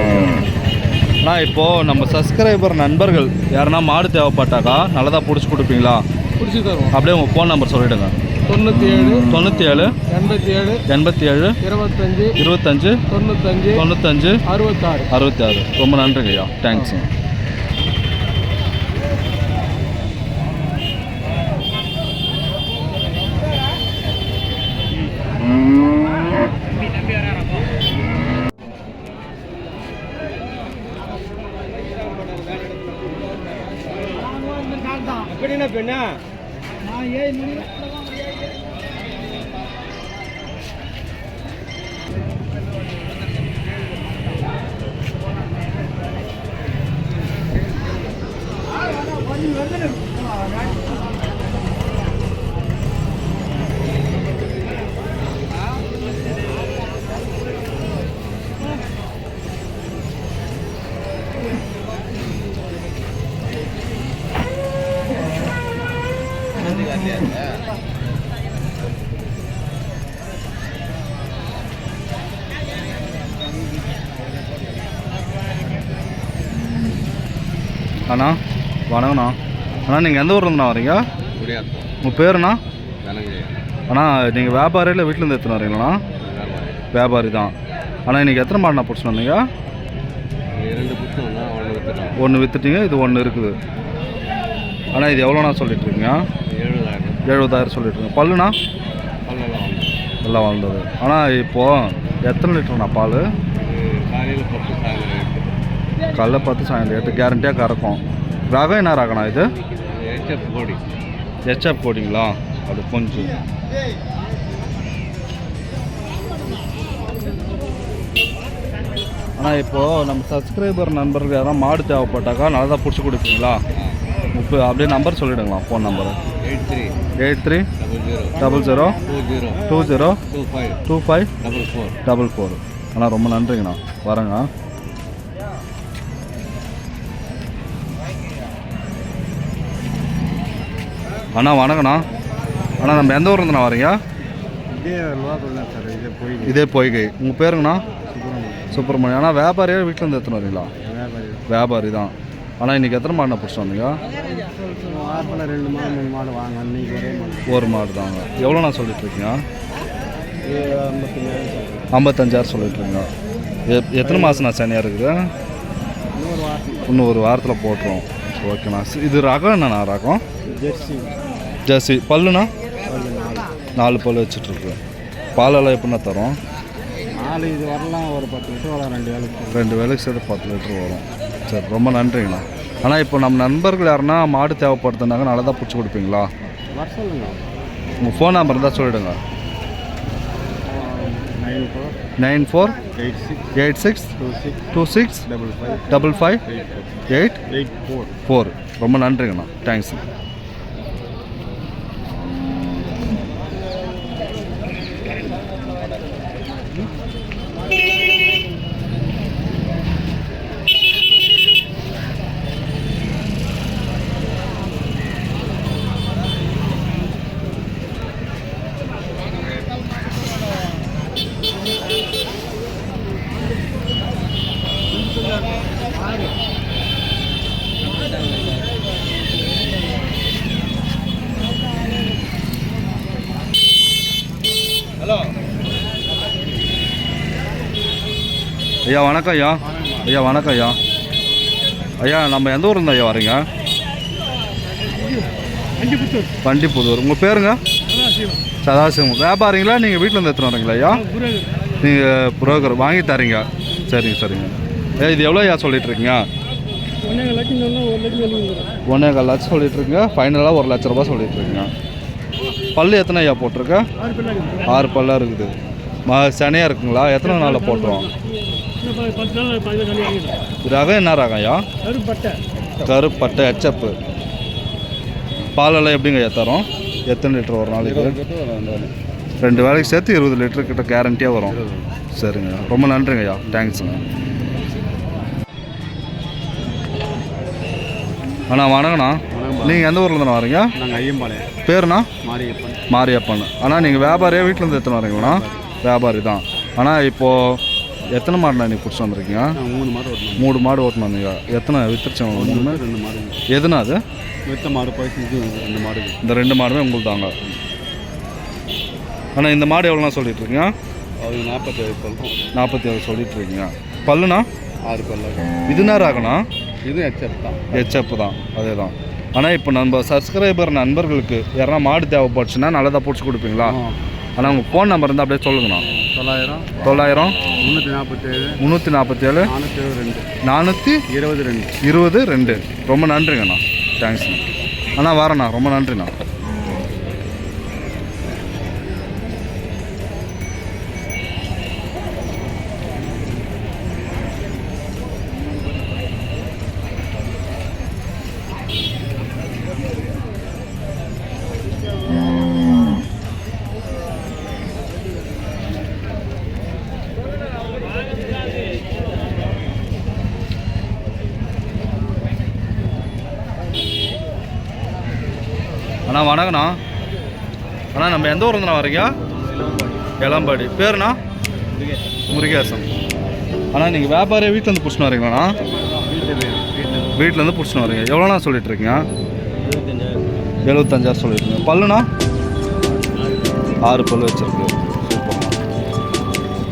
அண்ணா இப்போது நம்ம சப்ஸ்கிரைபர் நண்பர்கள் யாருன்னா மாடு தேவைப்பட்டாக்கா நல்லதாக பிடிச்சி கொடுப்பீங்களா? பிடிச்சி தருவோம். அப்படியே உங்கள் ஃபோன் நம்பர் சொல்லிவிடுங்க. 97 97 87 87 25 25 95 95 66 66. ரொம்ப நன்றிங்க ஐயா, தேங்க்ஸுங்க. எப்படின்னா பெண்ணா நான் 7 மணி அண்ணா வணக்கண்ணா. அண்ணா நீங்கள் எந்த ஊர்லேருந்துண்ணா வரீங்க? முடியாது. உங்கள் பேருண்ணா? விலங்கு. அண்ணா நீங்கள் வியாபாரியில் வீட்டிலேருந்து எடுத்துன்னு வரீங்களாண்ணா? வியாபாரி தான். அண்ணா இன்றைக்கி எத்தனை மாடுண்ணா பிடிச்சின்னு வந்தீங்க? 2 புத்தகம்னா 1 வித்துட்டோம். 1 விற்றுட்டீங்க, இது 1 இருக்குது. அண்ணா இது எவ்வளோண்ணா சொல்லிட்டுருக்கீங்க? 70,000. 70,000 சொல்லிட்டுருங்க. பல்லுண்ணா? எல்லாம் வளர்ந்தது. ஆனால் இப்போது எத்தனை லிட்டருண்ணா பால்? காலையில் 10 சாயந்தரம் 8. காலைல 10 சாயந்தரம் 8 கேரண்டியாக கறக்கும். ரகம் என்ன ரகண்ணா இது? ஹெச்எஃப் கோடி. ஹெச்எஃப் கோடிங்களா? அது கொஞ்சம் ஆனால் இப்போது நம்ம சப்ஸ்கிரைபர் நண்பர்கள் யாராவது மாடு தேவைப்பட்டாக்கா நல்லா பிடிச்சி கொடுப்பீங்களா? இப்போ அப்படியே நம்பர் சொல்லிவிடுங்களா, ஃபோன் நம்பரு? 83 00 20 25 44. அண்ணா ரொம்ப நன்றிங்கண்ணா, வரேங்க. அண்ணா வணக்கண்ணா. அண்ணா நம்ம எந்த ஊர்லேருந்துண்ணா வரீங்க? இதே பொய்கை. உங்கள் பேருங்கண்ணா? சுப்பிரமணியம். ஆனால் வியாபாரியாக வீட்டிலேருந்து எடுத்துன்னு வரீங்களா? வியாபாரி தான். ஆனால் இன்றைக்கி எத்தனை மாடுண்ணா பிடிச்சிட்டு வந்தீங்க? 2 மாடு 3 மாடு வாங்க. அன்றைக்கி ஒரு மாடு தாங்க. எவ்வளோண்ணா சொல்லிட்டுருக்கீங்க? 55,000 சொல்லிட்டுருங்க. எத்தனை மாதம்ண்ணா சனியாக இருக்குது? இன்னும் ஒரு வாரத்தில் போட்டுரும். ஓகேண்ணா. இது ரகம் என்னண்ணா ரகம்? ஜெர்சி. பல்லுண்ணா? 4 பல் வச்சுட்ருக்கு. பாலெல்லாம் எப்படின்னா தரும்? 4 இது வரலாம். ஒரு 10 லிட்டர் வரும். 2 வேலைக்கு சேர்த்து 10 லிட்டர் வரும். சரி ரொம்ப நன்றிங்கண்ணா. ஆனால் இப்போ நம்ம நண்பர்கள் யாருன்னா மாடு தேவைப்படுத்துனாங்க நல்லா தான் பிடிச்சி கொடுப்பீங்களா? சொல்லுங்க. உங்கள் ஃபோன் நம்பர் இருந்தால் சொல்லிவிடுங்க. 94 86 26 55 884. ரொம்ப நன்றிங்கண்ணா, தேங்க்ஸுங்க. ஹலோ ஐயா வணக்கம் ஐயா. ஐயா வணக்கம் ஐயா. ஐயா நம்ம எந்த ஊர் இருந்தா ஐயா வரீங்க? வண்டிப்புதூர். உங்கள் பேருங்க? சதாசிவம். வியாபாரிங்களா நீங்கள் வீட்டிலேருந்து எடுத்துன்னு வரீங்களா ஐயா? நீங்கள் புரோக்கர் வாங்கி தரீங்க. சரிங்க சரிங்க. ஐயா இது எவ்வளோ ஐயா சொல்லிட்டுருக்கீங்க? 1,25 லட்சம் சொல்லிட்டுருக்கீங்க. ஃபைனலாக 1 லட்ச ரூபா சொல்லிட்டுருக்கீங்க. பல் எத்தனை ஐயா போட்டிருக்க? 6 பல்லாக இருக்குது. சனியாக இருக்குங்களா? எத்தனை நாளில் போட்டுருவோம்? ரகம் என்ன ரகம் ஐயா? கருப்பட்டை ஹெச்எப். பாலெல்லாம் எப்படிங்க ஐயா தரும்? எத்தனை லிட்டர் ஒரு நாளைக்கு? 2 வேலைக்கு சேர்த்து 20 லிட்டர் கிட்ட கேரண்டியாக வரும். சரிங்க, ரொம்ப நன்றிங்க ஐயா, தேங்க்ஸுங்க. அண்ணா வணக்கண்ணா, நீங்கள் எந்த ஊரில் தானே வரீங்க? நாங்கள் ஐயம்பாளையம். பேருண்ணா? மாரியப்பன். மாரியப்பன். அண்ணா நீங்கள் வியாபாரியாக வீட்டிலேருந்து எத்தனை வரீங்கண்ணா? வியாபாரி தான். ஆனால் இப்போது எத்தனை மாடுண்ணா நீங்கள் பிடிச்சி வந்திருக்கீங்க? 3 மாடு ஓட்டணும். 3 மாடு ஓட்டணும் வந்தீங்க. எத்தனை வித்துருச்சவங்க? 3 2 மாடு. எதுனா அது? வித்த மாடு போய் 2 மாடு. இந்த 2 மாடுமே உங்களுக்கு தாங்க. அண்ணா இந்த மாடு எவ்வளோண்ணா சொல்லிட்டு இருக்கீங்க? அது 47 சொல்கிறோம். 47 சொல்லிட்டு இருக்கீங்க. பல்லுண்ணா? 6 பல்லு. இது நேரம் ஆகண்ணா? இது ஹெச்எப் தான். ஹெச்எப் தான், அதே தான். ஆனால் இப்போ நம்ம சப்ஸ்கிரைபர் நண்பர்களுக்கு யாரா மாடு தேவைப்பட்டுச்சுன்னா நல்லதாக பிடிச்சி கொடுப்பீங்களா? ஆனால் உங்கள் ஃபோன் நம்பர் இருந்தால் அப்படியே சொல்லுங்கண்ணா. 900 347 422. ரொம்ப நன்றிங்கண்ணா, தேங்க்ஸ்ண்ணா. அண்ணா வரேண்ணா, ரொம்ப நன்றிண்ணா. அண்ணா வணக்கண்ணா. அண்ணா நம்ம எந்த ஊர்லேருந்துண்ணா வரீங்க? இளம்பாடி. பேருண்ணா? முருகேசன். அண்ணா நீங்கள் வியாபாரியாக வீட்டிலேருந்து பிடிச்சின்னு வரீங்களாண்ணா? வீட்டிலேருந்து பிடிச்சின்னு வரீங்க. எவ்வளோண்ணா சொல்லிட்டுருக்கீங்க? 75,000 சொல்லிட்டுருங்க. பல்லுண்ணா? 6 பல்லு வச்சுருக்கு. சூப்பர்ண்ணா.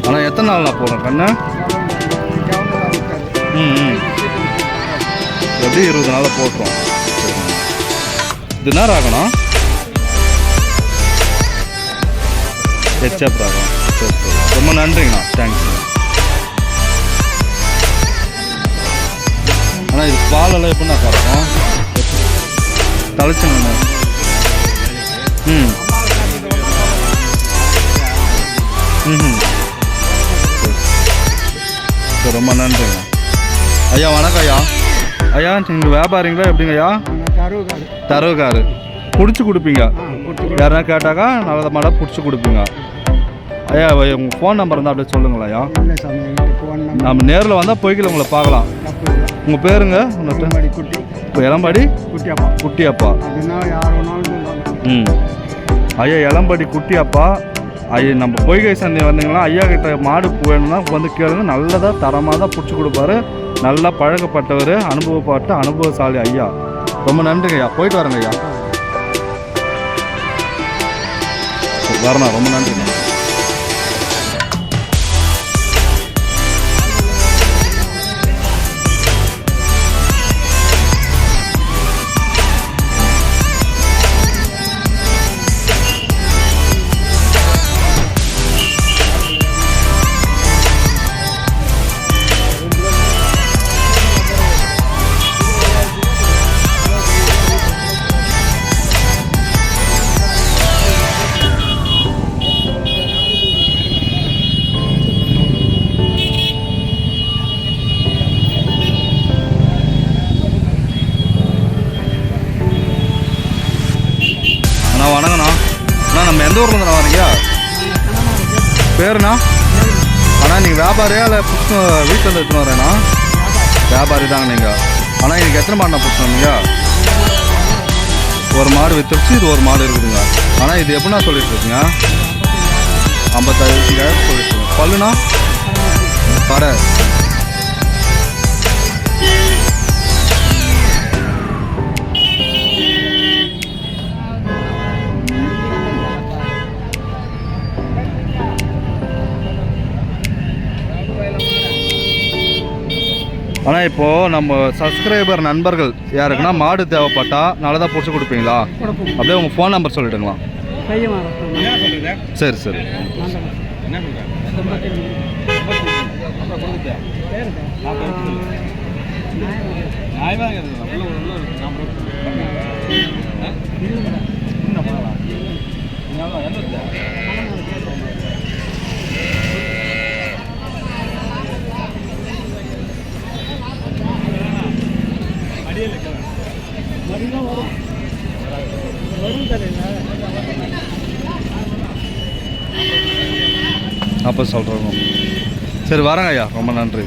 அண்ணா எத்தனை நாள்ண்ணா போகிறோம் கண்ணு? எப்படி 20 நாளில் போட்டோம். இது நேரம் ஆகணும். ஹெச்எப் ஆகும். சரி சரி, ரொம்ப நன்றிங்கண்ணா, தேங்க்ஸ்ண்ணா. அண்ணா இது பாலெல்லாம் எப்படின்னா கறக்கும்? தலைச்சுங்கண்ணா. சரி, ரொம்ப நன்றிங்க ஐயா. வணக்கம் ஐயா. ஐயா நீங்கள் வியாபாரிங்களா எப்படிங்க ஐயா? தரவுக்காரு. பிடிச்சி கொடுப்பீங்க, யாருன்னா கேட்டாக்கா நல்ல மாடை பிடிச்சி கொடுப்பீங்க. ஐயா உங்கள் ஃபோன் நம்பர் இருந்தால் அப்படியே சொல்லுங்களா ஐயா? நம்ம நேரில் வந்தால் போய்க்கல உங்களை பார்க்கலாம். உங்கள் பேருங்க? இப்போ இளம்பாடி குட்டியப்பா. ஐயா இளம்பாடி குட்டியப்பா. ஐயா நம்ம பொய்கை சந்தை வந்தீங்கன்னா ஐயா கிட்ட மாடு வேணும்னா வந்து கேளுங்க. நல்லதாக தரமாக தான் பிடிச்சி கொடுப்பாரு. நல்லா பழக்கப்பட்டவர், அனுபவசாலி ஐயா. ரொம்ப நன்றிங்க ஐயா, போயிட்டு வரேங்க ஐயா. வரண்ணா, ரொம்ப நன்றிங்க. வணக்கண்ணா. அண்ணா நம்ம எந்த ஊர்லேருந்துண்ணா வரீங்க? பேருண்ணா? அண்ணா நீங்கள் வியாபாரியா இல்லை புதுசு வீட்டில் எடுத்துன்னு வரேண்ணா? வியாபாரி தாங்க நீங்கள். ஆனால் இதுக்கு எத்தனை மாடுண்ணா பிடிச்சி வந்தீங்க? ஒரு மாடு வித்துருச்சு, இது ஒரு மாடு இருக்குதுங்க. ஆனால் இது எப்படின்னா சொல்லிட்டு இருக்குங்க? 55,000 சொல்லிட்டு இருக்குங்க. பல்லுண்ணா? கடை. ஆனால் இப்போது நம்ம சப்ஸ்கிரைபர் நண்பர்கள் யாருக்குன்னா மாடு தேவைப்பட்டா நல்லதாக பிடிச்சி கொடுப்பீங்களா? அப்படியே உங்கள் ஃபோன் நம்பர் சொல்லிட்டுங்களா? சரி சரி. வரும் தானே அப்போ சொல்கிறோம். சரி வரேங்க ஐயா, ரொம்ப நன்றி.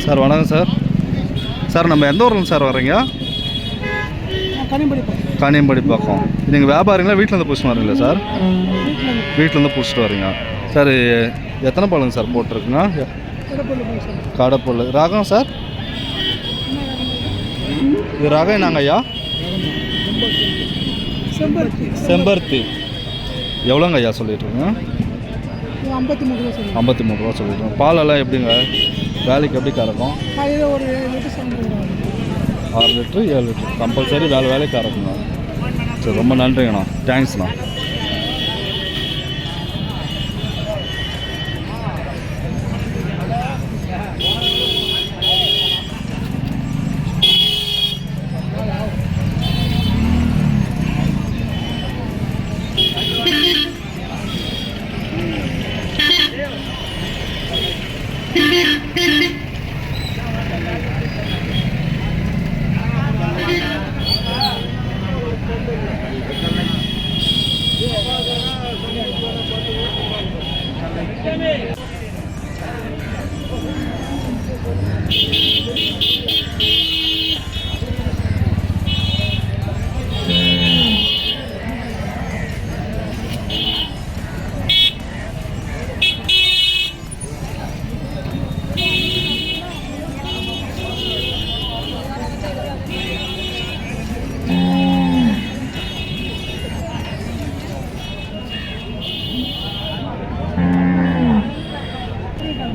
சார் வணக்கம் சார். சார் நம்ம எந்த ஊர்லேருந்து சார் வர்றீங்க? காணியம்படி பக்கம். நீங்கள் வியாபாரிங்களா வீட்டிலேருந்து பிடிச்சிட்டு வரீங்களா சார்? வீட்டிலேருந்து பிடிச்சிட்டு வரீங்க. சார் எத்தனை பழங்க சார் போட்டிருக்குங்க? கடைப்பொல் ரகம் சார்? இது ரகம் என்னங்க ஐயா? செம்பருத்தி. எவ்வளோங்க ஐயா சொல்லிட்டுருங்க? 53 ரூபா சொல்லிட்டுருங்க. பாலெல்லாம் எப்படிங்க வேலைக்கு எப்படி கறக்கும்? 6 லிட்ரு 7 லிட்ரு கம்பல்சரி வேலைக்கு கறக்குங்க. சரி ரொம்ப நன்றிங்கண்ணா, தேங்க்ஸ்ண்ணா.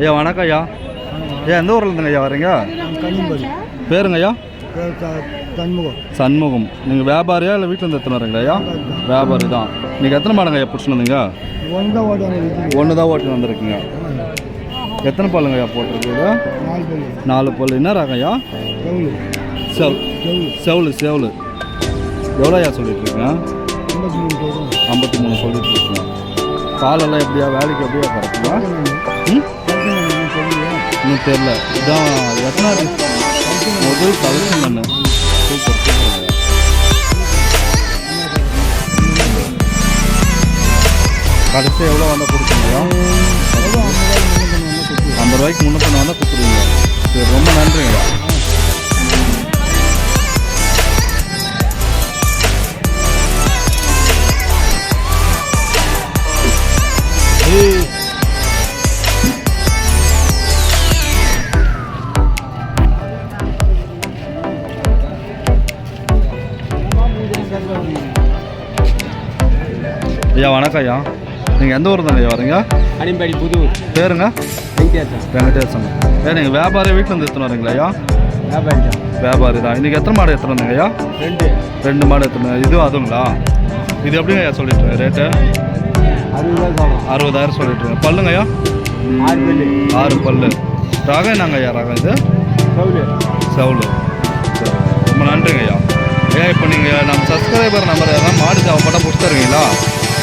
ஐயா வணக்கம் ஐயா. ஐயா எந்த ஊர்லேருந்துங்க ஐயா வரீங்க? பேருங்க ஐயா? சண்முகம். நீங்கள் வியாபாரியா இல்லை வீட்டிலேருந்து எத்தனை வரீங்களா ஐயா? வியாபாரி தான். நீங்கள் எத்தனை மாடுங்க ஐயா பிடிச்சிட்டு வந்தீங்க? ஒன்று தான் ஓட்டி வந்துருக்குங்க. எத்தனை பல்லுங்க ஐயா போட்டிருக்கீங்க? 4 பல். என்ன ரகம் ஐயா? செவலு. எவ்வளோ ஐயா சொல்லிட்டுருக்கீங்க? 53 சொல்லிட்டு இருக்கீங்க. பாலெல்லாம் எப்படியா வேலைக்கு எப்படியா கறக்குங்களா? இன்னும் தெரில. இதான் எத்தனை முதல் கலெக்ஷன் பண்ணு. சூப்பர். கடைசி எவ்வளோ வந்தால் கொடுத்துருங்க? 50 ரூபாய்க்கு முன்னே வந்தால் கொடுத்துருவீங்க. சரி ரொம்ப நன்றிங்க. ஐயா வணக்கம் ஐயா. நீங்கள் எந்த ஊர் தாங்க ஐயா வரீங்க? அணிம்படி புதூர். பேருங்க? வெங்கடேசன். நீங்கள் வியாபாரி வீட்டிலேருந்து எடுத்துன்னு வரீங்களா ஐயா? வியாபாரி தான். இன்றைக்கி எத்தனை மாடு எடுத்துன்னு வந்தீங்க ஐயா? 2 மாடு எடுத்துன்னு. இதுவும் அதுங்களா? இது எப்படிங்க ஐயா சொல்லிட்டுருங்க ரேட்டு? 60,000 சொல்லிட்டுருங்க. பல்லுங்க ஐயா? 6 பல்லு. ரகம் என்னங்க ஐயா ரகம் இது? செவலு. சரி ரொம்ப நன்றிங்க ஐயா. ஐயா இப்போ நீங்கள் நம்ம சப்ஸ்கிரைபர் நம்பர் எதனா மாடு தேவைப்பட்டா பிடிச்சி தருவீங்களா?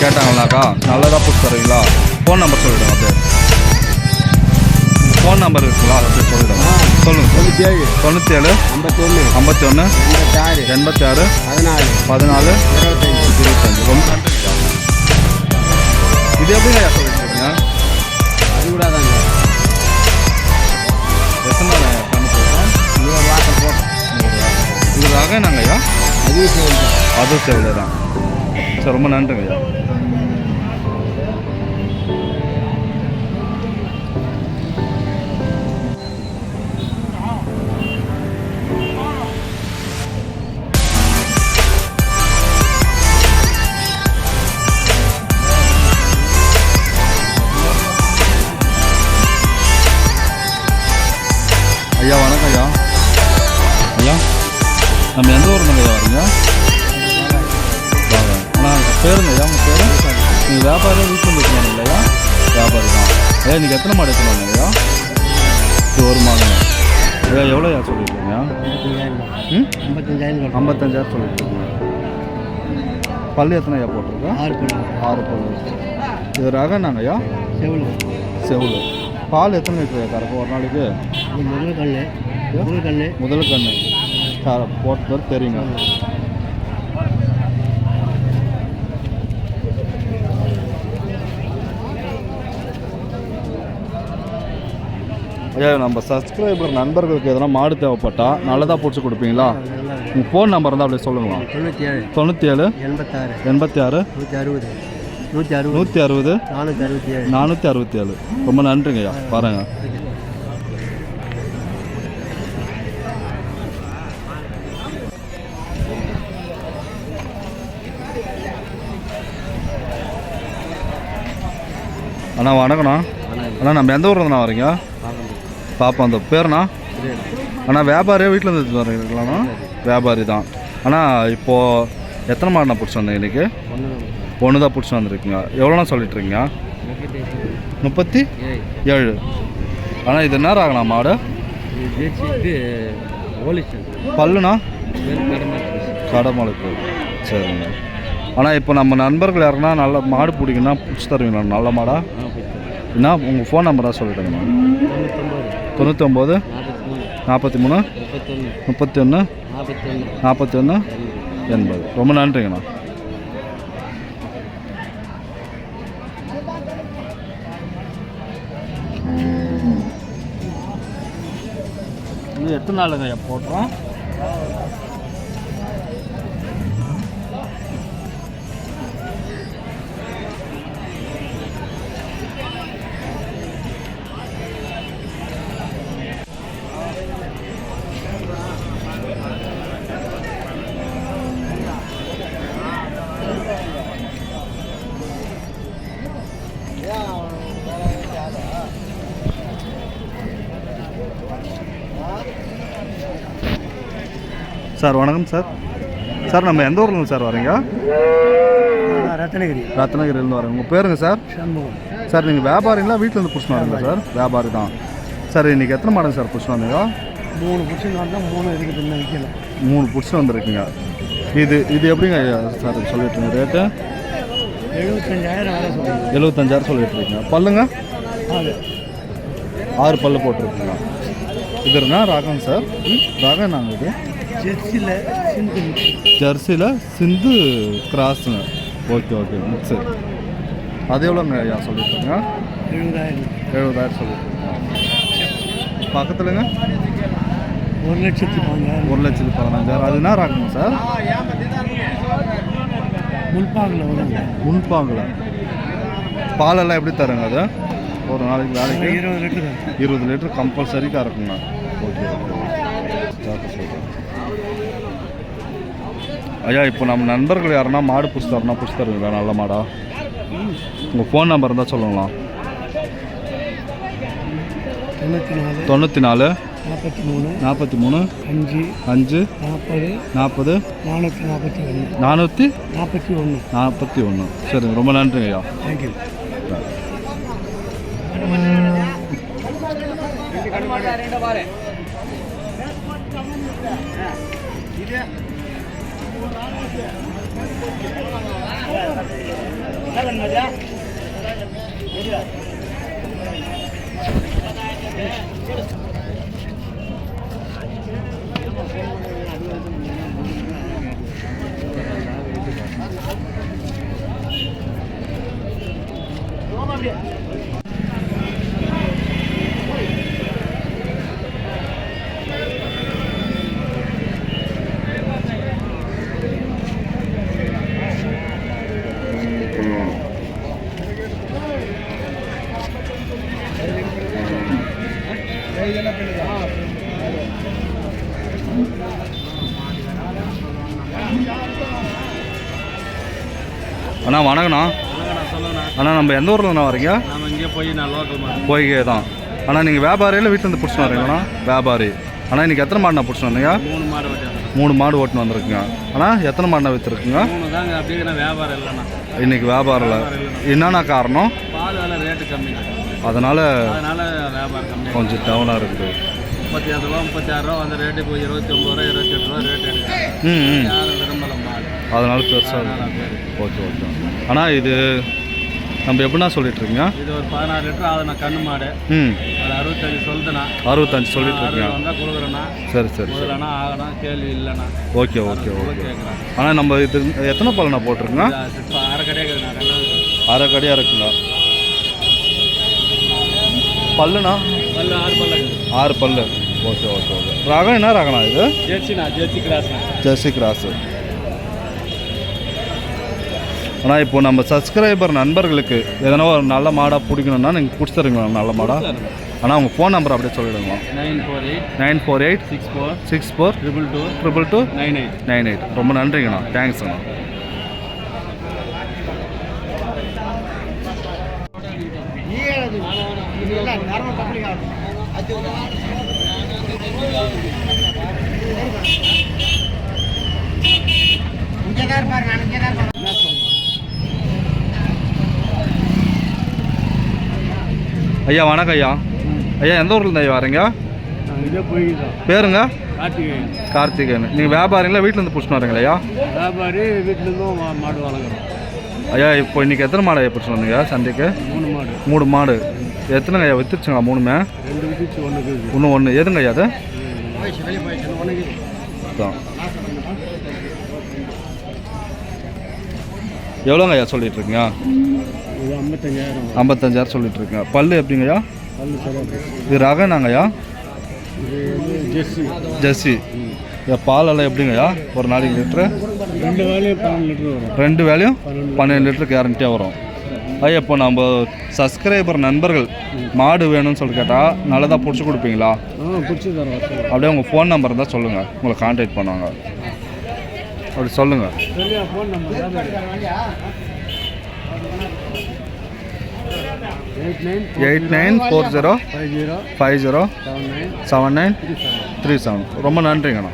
கேட்டாங்களாக்கா நல்லதாக பிடிச்சி தருவீங்களா? ஃபோன் நம்பர் சொல்லிவிடுங்க. அப்படியே ஃபோன் நம்பர் இருக்குங்களா? அதை அப்படியே சொல்லிவிடுங்க. சொல்லுங்கள். 97 51 86 14 25. ரொம்ப நன்றிங்க. இது எப்படிங்க ஐயா சொல்லிட்டு இருக்கீங்க? அது கூட தாங்க. எத்தனை நாள் ஐயா பண்ணி போடுறோம்? இது ரகம் என்னங்க ஐயா? அதுவும் செவலே தான். சரி ரொம்ப நன்றிங்க ஐயா. ஐயா வணக்கம் ஐயா. ஐயா நம்ம எந்த ஊருங்க ஐயா வரீங்க? ஆனால் பேருங்க ஐயா உங்கள் பேர்? நீங்கள் வியாபாரி வீட்டில் இருக்கணும் இல்லையா? வியாபாரி தான். ஐயா இன்றைக்கி எத்தனை மாடு எடுத்துனாங்க ஐயா? இது ஒரு மாடுங்க. ஐயா எவ்வளோ ஐயா சொல்லியிருக்கீங்க? 55,000 சொல்லியிருக்கீங்க. பல்லு எத்தனை ஐயா போட்டிருக்கேன்? 6 பல்லு. இது ரகம் நாங்கய்யா செவல் செவல். பால் எத்தனை லிட்டர் கறக்கும் ஒரு நாளைக்கு? முதல் கண்ணு போட்டு தெரியுங்க. ஐயா நம்ம சப்ஸ்கிரைபர் நண்பர்களுக்கு எதனா மாடு தேவைப்பட்டா நல்லதாக பிடிச்சி கொடுப்பீங்களா? உங்கள் ஃபோன் நம்பர் இருந்தால் அப்படியே சொல்லுங்களா? 97 86 160 467. ரொம்ப நன்றிங்க ஐயா. பாருங்க. அண்ணா வணக்கண்ணா. அண்ணா நம்ம எந்த ஊர்லேருந்துண்ணா வரீங்க? பாப்பா அந்த பேருண்ணா? அண்ணா வியாபாரியே வீட்டில் இருந்து வரீங்களாண்ணா? வியாபாரி தான். அண்ணா இப்போது எத்தனை மாடுண்ணா பிடிச்சி வந்தேன் இன்றைக்கி? ஒன்று தான் பிடிச்சி வந்துருக்கீங்க. எவ்வளோண்ணா சொல்லிட்டுருக்கீங்க? 37. அண்ணா இது என்ன ஆகணா மாடு? பல்லுண்ணா? கடமலுக்கு. சரிங்க. ஆனால் இப்போ நம்ம நண்பர்கள் யாருன்னா நல்ல மாடு பிடிக்குன்னா பிடிச்சி தருவீங்களா? நல்ல மாடா என்ன? உங்கள் ஃபோன் நம்பராக சொல்லிவிடுங்கண்ணா. 99 43 31 41 80. ரொம்ப நன்றிங்கண்ணா. இது எத்தனை நாளுங்க போட்டுறோம்? சார் வணக்கம் சார். சார் நம்ம எந்த ஊர்லேருந்து சார் வரீங்க? ரத்னகிரிலேருந்து வரேன். உங்கள் பேருங்க சார்? சார் நீங்கள் வியாபாரிங்களா வீட்டிலேருந்து பிடிச்சின்னு வரீங்களா சார்? வியாபாரி தான். சார் இன்றைக்கி எத்தனை மாடல் சார் பிடிச்சின்னு வந்தீங்க? 3 பிடிச்சின்னு வந்தால் 3 இருக்குது இன்னும் வைக்கல. 3 பிடிச்சின்னு வந்துருக்கீங்க. இது எப்படிங்க சார் சொல்லிட்டுருங்க ரேட்டு? 75,000 சொல்லிட்டுருக்கீங்க. பல்லுங்க? 6 பல்லு போட்டிருக்கீங்க. இது என்ன ராகம் சார்? ராகம் நாங்கள் இது ஜெர்சியில் சிந்து கிராஸுங்க. Okay mix. அது எவ்வளோங்க ஐயா சொல்லிட்டுருங்க? 70,000 சொல்லிட்டுருங்க. பக்கத்துலங்க 1,15,000. அது என்ன ராகுங்க சார்? முன்பாங்கில். பாலெல்லாம் எப்படி தருங்க அது? ஒரு நாளைக்கு வேலைக்கு 20 லிட்டர் கம்பல்சரிக்காக இருக்குங்க. ஓகே ஐயா இப்போ நம்ம நண்பர்கள் யாருன்னா மாடு பிடிச்சி தருவீங்களா? நல்ல மாடா? உங்கள் ஃபோன் நம்பர் இருந்தால் சொல்லுங்களா? 94 43 5 40 441. சரி ரொம்ப நன்றிங்க ஐயா. தேங்க்யூ. அண்ணா வணக்கண்ணா. அண்ணா நம்ம எந்த ஊர்லேண்ணா வரீங்க? போய்கே தான். அண்ணா நீங்கள் வியாபாரியில் வீட்டிலேருந்து பிடிச்சின்னு வரீங்கண்ணா? வியாபாரி. அண்ணா இன்றைக்கி எத்தனை மாடுண்ணா பிடிச்சின்னு வந்தீங்க? 3 மாடு ஓட்டுன்னு வந்துருக்குங்க. அண்ணா எத்தனை மாடுண்ணா விற்றுருக்குங்க? இன்றைக்கி வியாபாரம் இல்லை. என்னண்ணா காரணம்? அதனால் கொஞ்சம் டவுனாக இருக்குது. 36 ரூபா அந்த ரேட்டு இப்போ 29 ரூபா 28 ரூபா ரேட் எடுக்குது. அதனால பெருசாக. ஓகே ஆனால் இது நம்ம எப்படின்னா சொல்லிட்டு இருக்கீங்க? இது ஒரு 16 லிட்டர் ஆகுதுண்ணா கண்ணு மாடு. ம், ஒரு 65 சொல்லுதுண்ணா. 65 சொல்லிட்டு இருக்கீங்க. வந்தால் கொடுக்குறேண்ணா. சரி சரி சரி. முதலண்ணா ஆகணும், கேள்வி இல்லைண்ணா. Okay okay okay. கேட்குறேன். ஆனால் நம்ம இது எத்தனை பல்லுண்ணா போட்டிருக்குங்க? அரை கடையாக இருக்குதுண்ணா. 2வது அரை கடியாக இருக்குங்களா? பல்லுண்ணா? பல்லு 6 பல்லு இருக்குது. 6 பல்லு. Okay okay okay. ரகம் என்ன ரகண்ணா இது? ஜெர்சிண்ணா, ஜெர்சி கிராஸ்ண்ணா. Jersey cross. ஆனால் இப்போ நம்ம சப்ஸ்கிரைபர் நண்பர்களுக்கு எதனா ஒரு நல்ல மாடாக பிடிக்கணுன்னா நீங்கள் பிடிச்சிருங்களா நல்ல மாடாக? ஆனால் உங்கள் ஃபோன் நம்பர் அப்படியே சொல்லிவிடுங்க. 948 64 222 98. ரொம்ப நன்றிங்கண்ணா, தேங்க்ஸ்ண்ணா. ஐயா வணக்கம் ஐயா. ஐயா எந்த ஊர்லேருந்து ஐயா வரீங்க? பேருங்க? கார்த்திகேயன். நீங்கள் வியாபாரிங்களா வீட்டிலேருந்து பிடிச்சின்னு வரீங்களா ஐயா? வியாபாரி வீட்டிலேருந்தும் மாடு வளர்க்குறோம். ஐயா இப்போ இன்றைக்கி எத்தனை மாடு ஐயா பிடிச்சின்னு வந்தீங்க சந்தைக்கு? 3 மாடு. 3 மாடு. எத்தனைங்க ஐயா வித்துருச்சுங்களா? 3மே? 2 வித்துச்சு, 1 இருக்குது. இன்னும் 1 எதுங்க ஐயா அது? தான் எவ்வளோங்க ஐயா சொல்லிட்டு இருக்கீங்க? 55,000. 55,000 சொல்லிட்டு இருக்கீங்க. பல்லு எப்படிங்க ஐயா? பல்லு சரி. இது ரகம் நாங்கய்யா? ஜெர்சி. ஜெர்சி. பாலெல்லாம் எப்படிங்க ஐயா? ஒரு நாளைக்கு லிட்ரு? 2 வேலையும் 12 லிட்டர் வரும். 2 வேலையும் 12 லிட்டரு கேரண்டியாக வரும். ஐயா இப்போ நம்ம சப்ஸ்கிரைபர் நண்பர்கள் மாடு வேணும்னு சொல்லி கேட்டால் நல்லதாக பிடிச்சி கொடுப்பீங்களா? பிடிச்சி தரோம். அப்படியே உங்கள் ஃபோன் நம்பர் இருந்தால் சொல்லுங்கள், உங்களை கான்டாக்ட் பண்ணுவாங்க. அப்படி சொல்லுங்கள். Phone number 8940 50 7937. ரொம்ப நன்றிங்கண்ணா.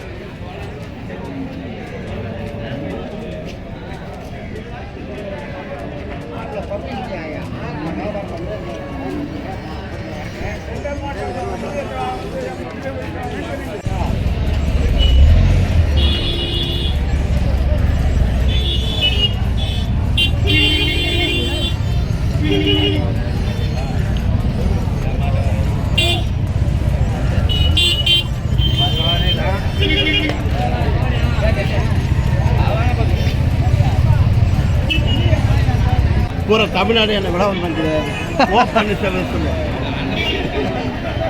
பூரா தமிழ்நாடு என்ன விட வந்து பண்ணி சொல்ல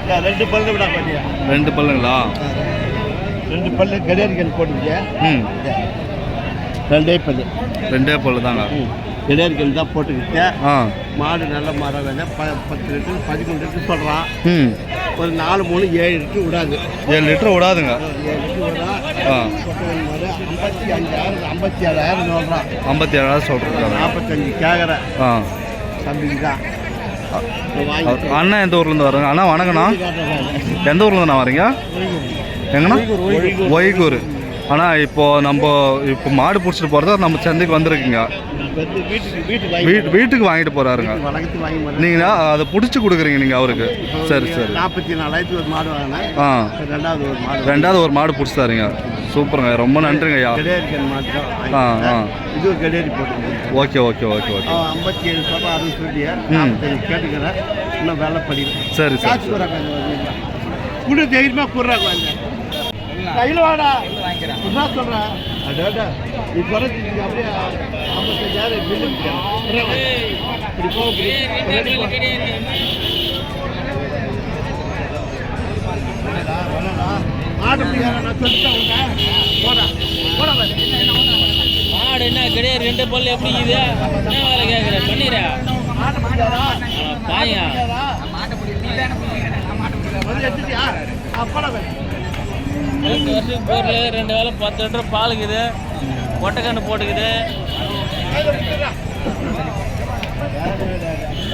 2 பல்லு விட பண்ணியா? 2 பல்லுங்களா? 2 பல்லு கடியாரிக்கல் போட்டுருக்கியா? ம், 2 பல்லு. 2 பல்லு தாங்க. கடியாரிக்கல் தான் போட்டுக்கிட்டு. ஆ, மாடு நல்ல மரம் வேணும். 10 லிட்டர் 13 லிட்டர் சொல்கிறான். ம், ஒரு 4 3 7 லிட்டர் விடாது. 7 லிட்டர் விடாதுங்க. 7 லிட்டர் விடா. ஆ, மாடு 55,000 57,000 சொல்கிறான். 57,000 சொல்கிறேன். 45 கேட்குறேன். ஆ, தம்பிக்கு தான் அண்ணா எந்த ஊர்லேருந்து வர்றேங்க? அண்ணா வணக்கண்ணா. எந்த ஊர்லேருந்து வரீங்க? எங்கண்ணா? ஒய்கூர். ஆனால் இப்போது நம்ம இப்போ மாடு பிடிச்சிட்டு போகிறத நம்ம சந்தைக்கு வந்திருக்குங்க. வீட்டுக்கு வாங்கிட்டு போகிறாருங்க. நீங்கள் அதை பிடிச்சி கொடுக்குறீங்க நீங்கள் அவருக்கு? சரி சரி. 44,000 ஒரு மாடு வாங்கினேன். ஆ, ரெண்டாவது ஒரு மாடு பிடிச்சி தரீங்க. சூப்பருங்க, ரொம்ப நன்றிங்க ஐயா. ஆ ஆ, இது ஒரு கடையாரி போட்டு. Okay okay okay okay. 57 சொல்கிறேன், 60 சொல்லியா? 45 கேட்டுக்கிறேன். இன்னும் வேலை படிக்கிறேன். சரி சரி. கூட தைரியமாக கூடுறாங்க. கையில் வாடா என்ன சொல்கிறேன்? அடா நீ குறைச்சி அப்படியே 55,000 பில்லு இப்படி மாடு பிடிக்காத நான் சொல்லிட்டேன். போடா போடா மாடு என்ன கிடையாது. 2 பல்லு எப்படி இது? என்ன வேலை கேட்குற? பண்ணிடுற மாடு பிடிக்காதா? பாயா வந்து எடுத்துட்டியா? அப்படா 2 வருஷத்துக்கு பொருள் 2 வேலை 10 லிட்டர் பாலுக்குது. கொட்டைக்கண்ணு போட்டுக்குது.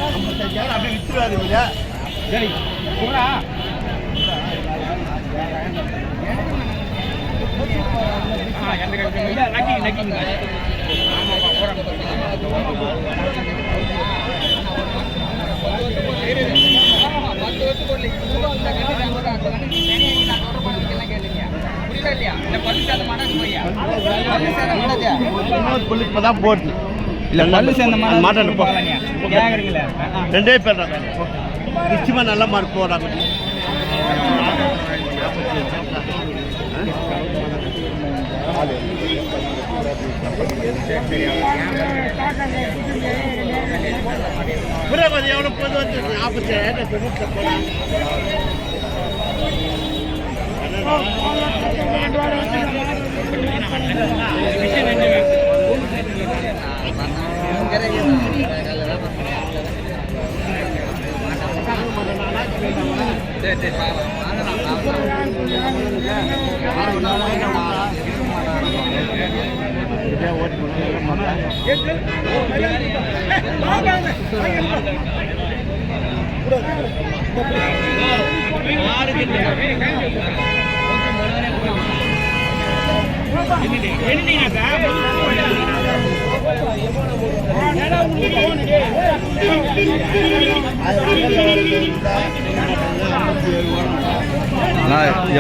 55,000 அப்படியே விற்றுவாரு. சரி குறா இப்பதான் போட்டு இல்லை பல்லு சேர்ந்த மாட்டேன் கேட்குறீங்களே 2 பேர் தான் நிச்சயமாக நல்ல மார்க் போகிறாங்க. எவ்வளோ போது வந்து 47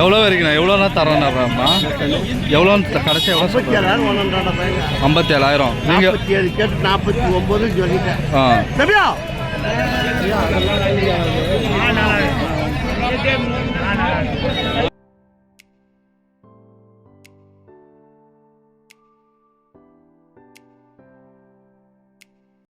எவ்வளோ வரைக்கும் எவ்வளோனா தரேன்ண்ணா எவ்வளோன்னு கடைசி எவ்வளோ 57,000 நீங்கள் கேட்டு 49 சொல்லிட்டேன். ஆ சரியா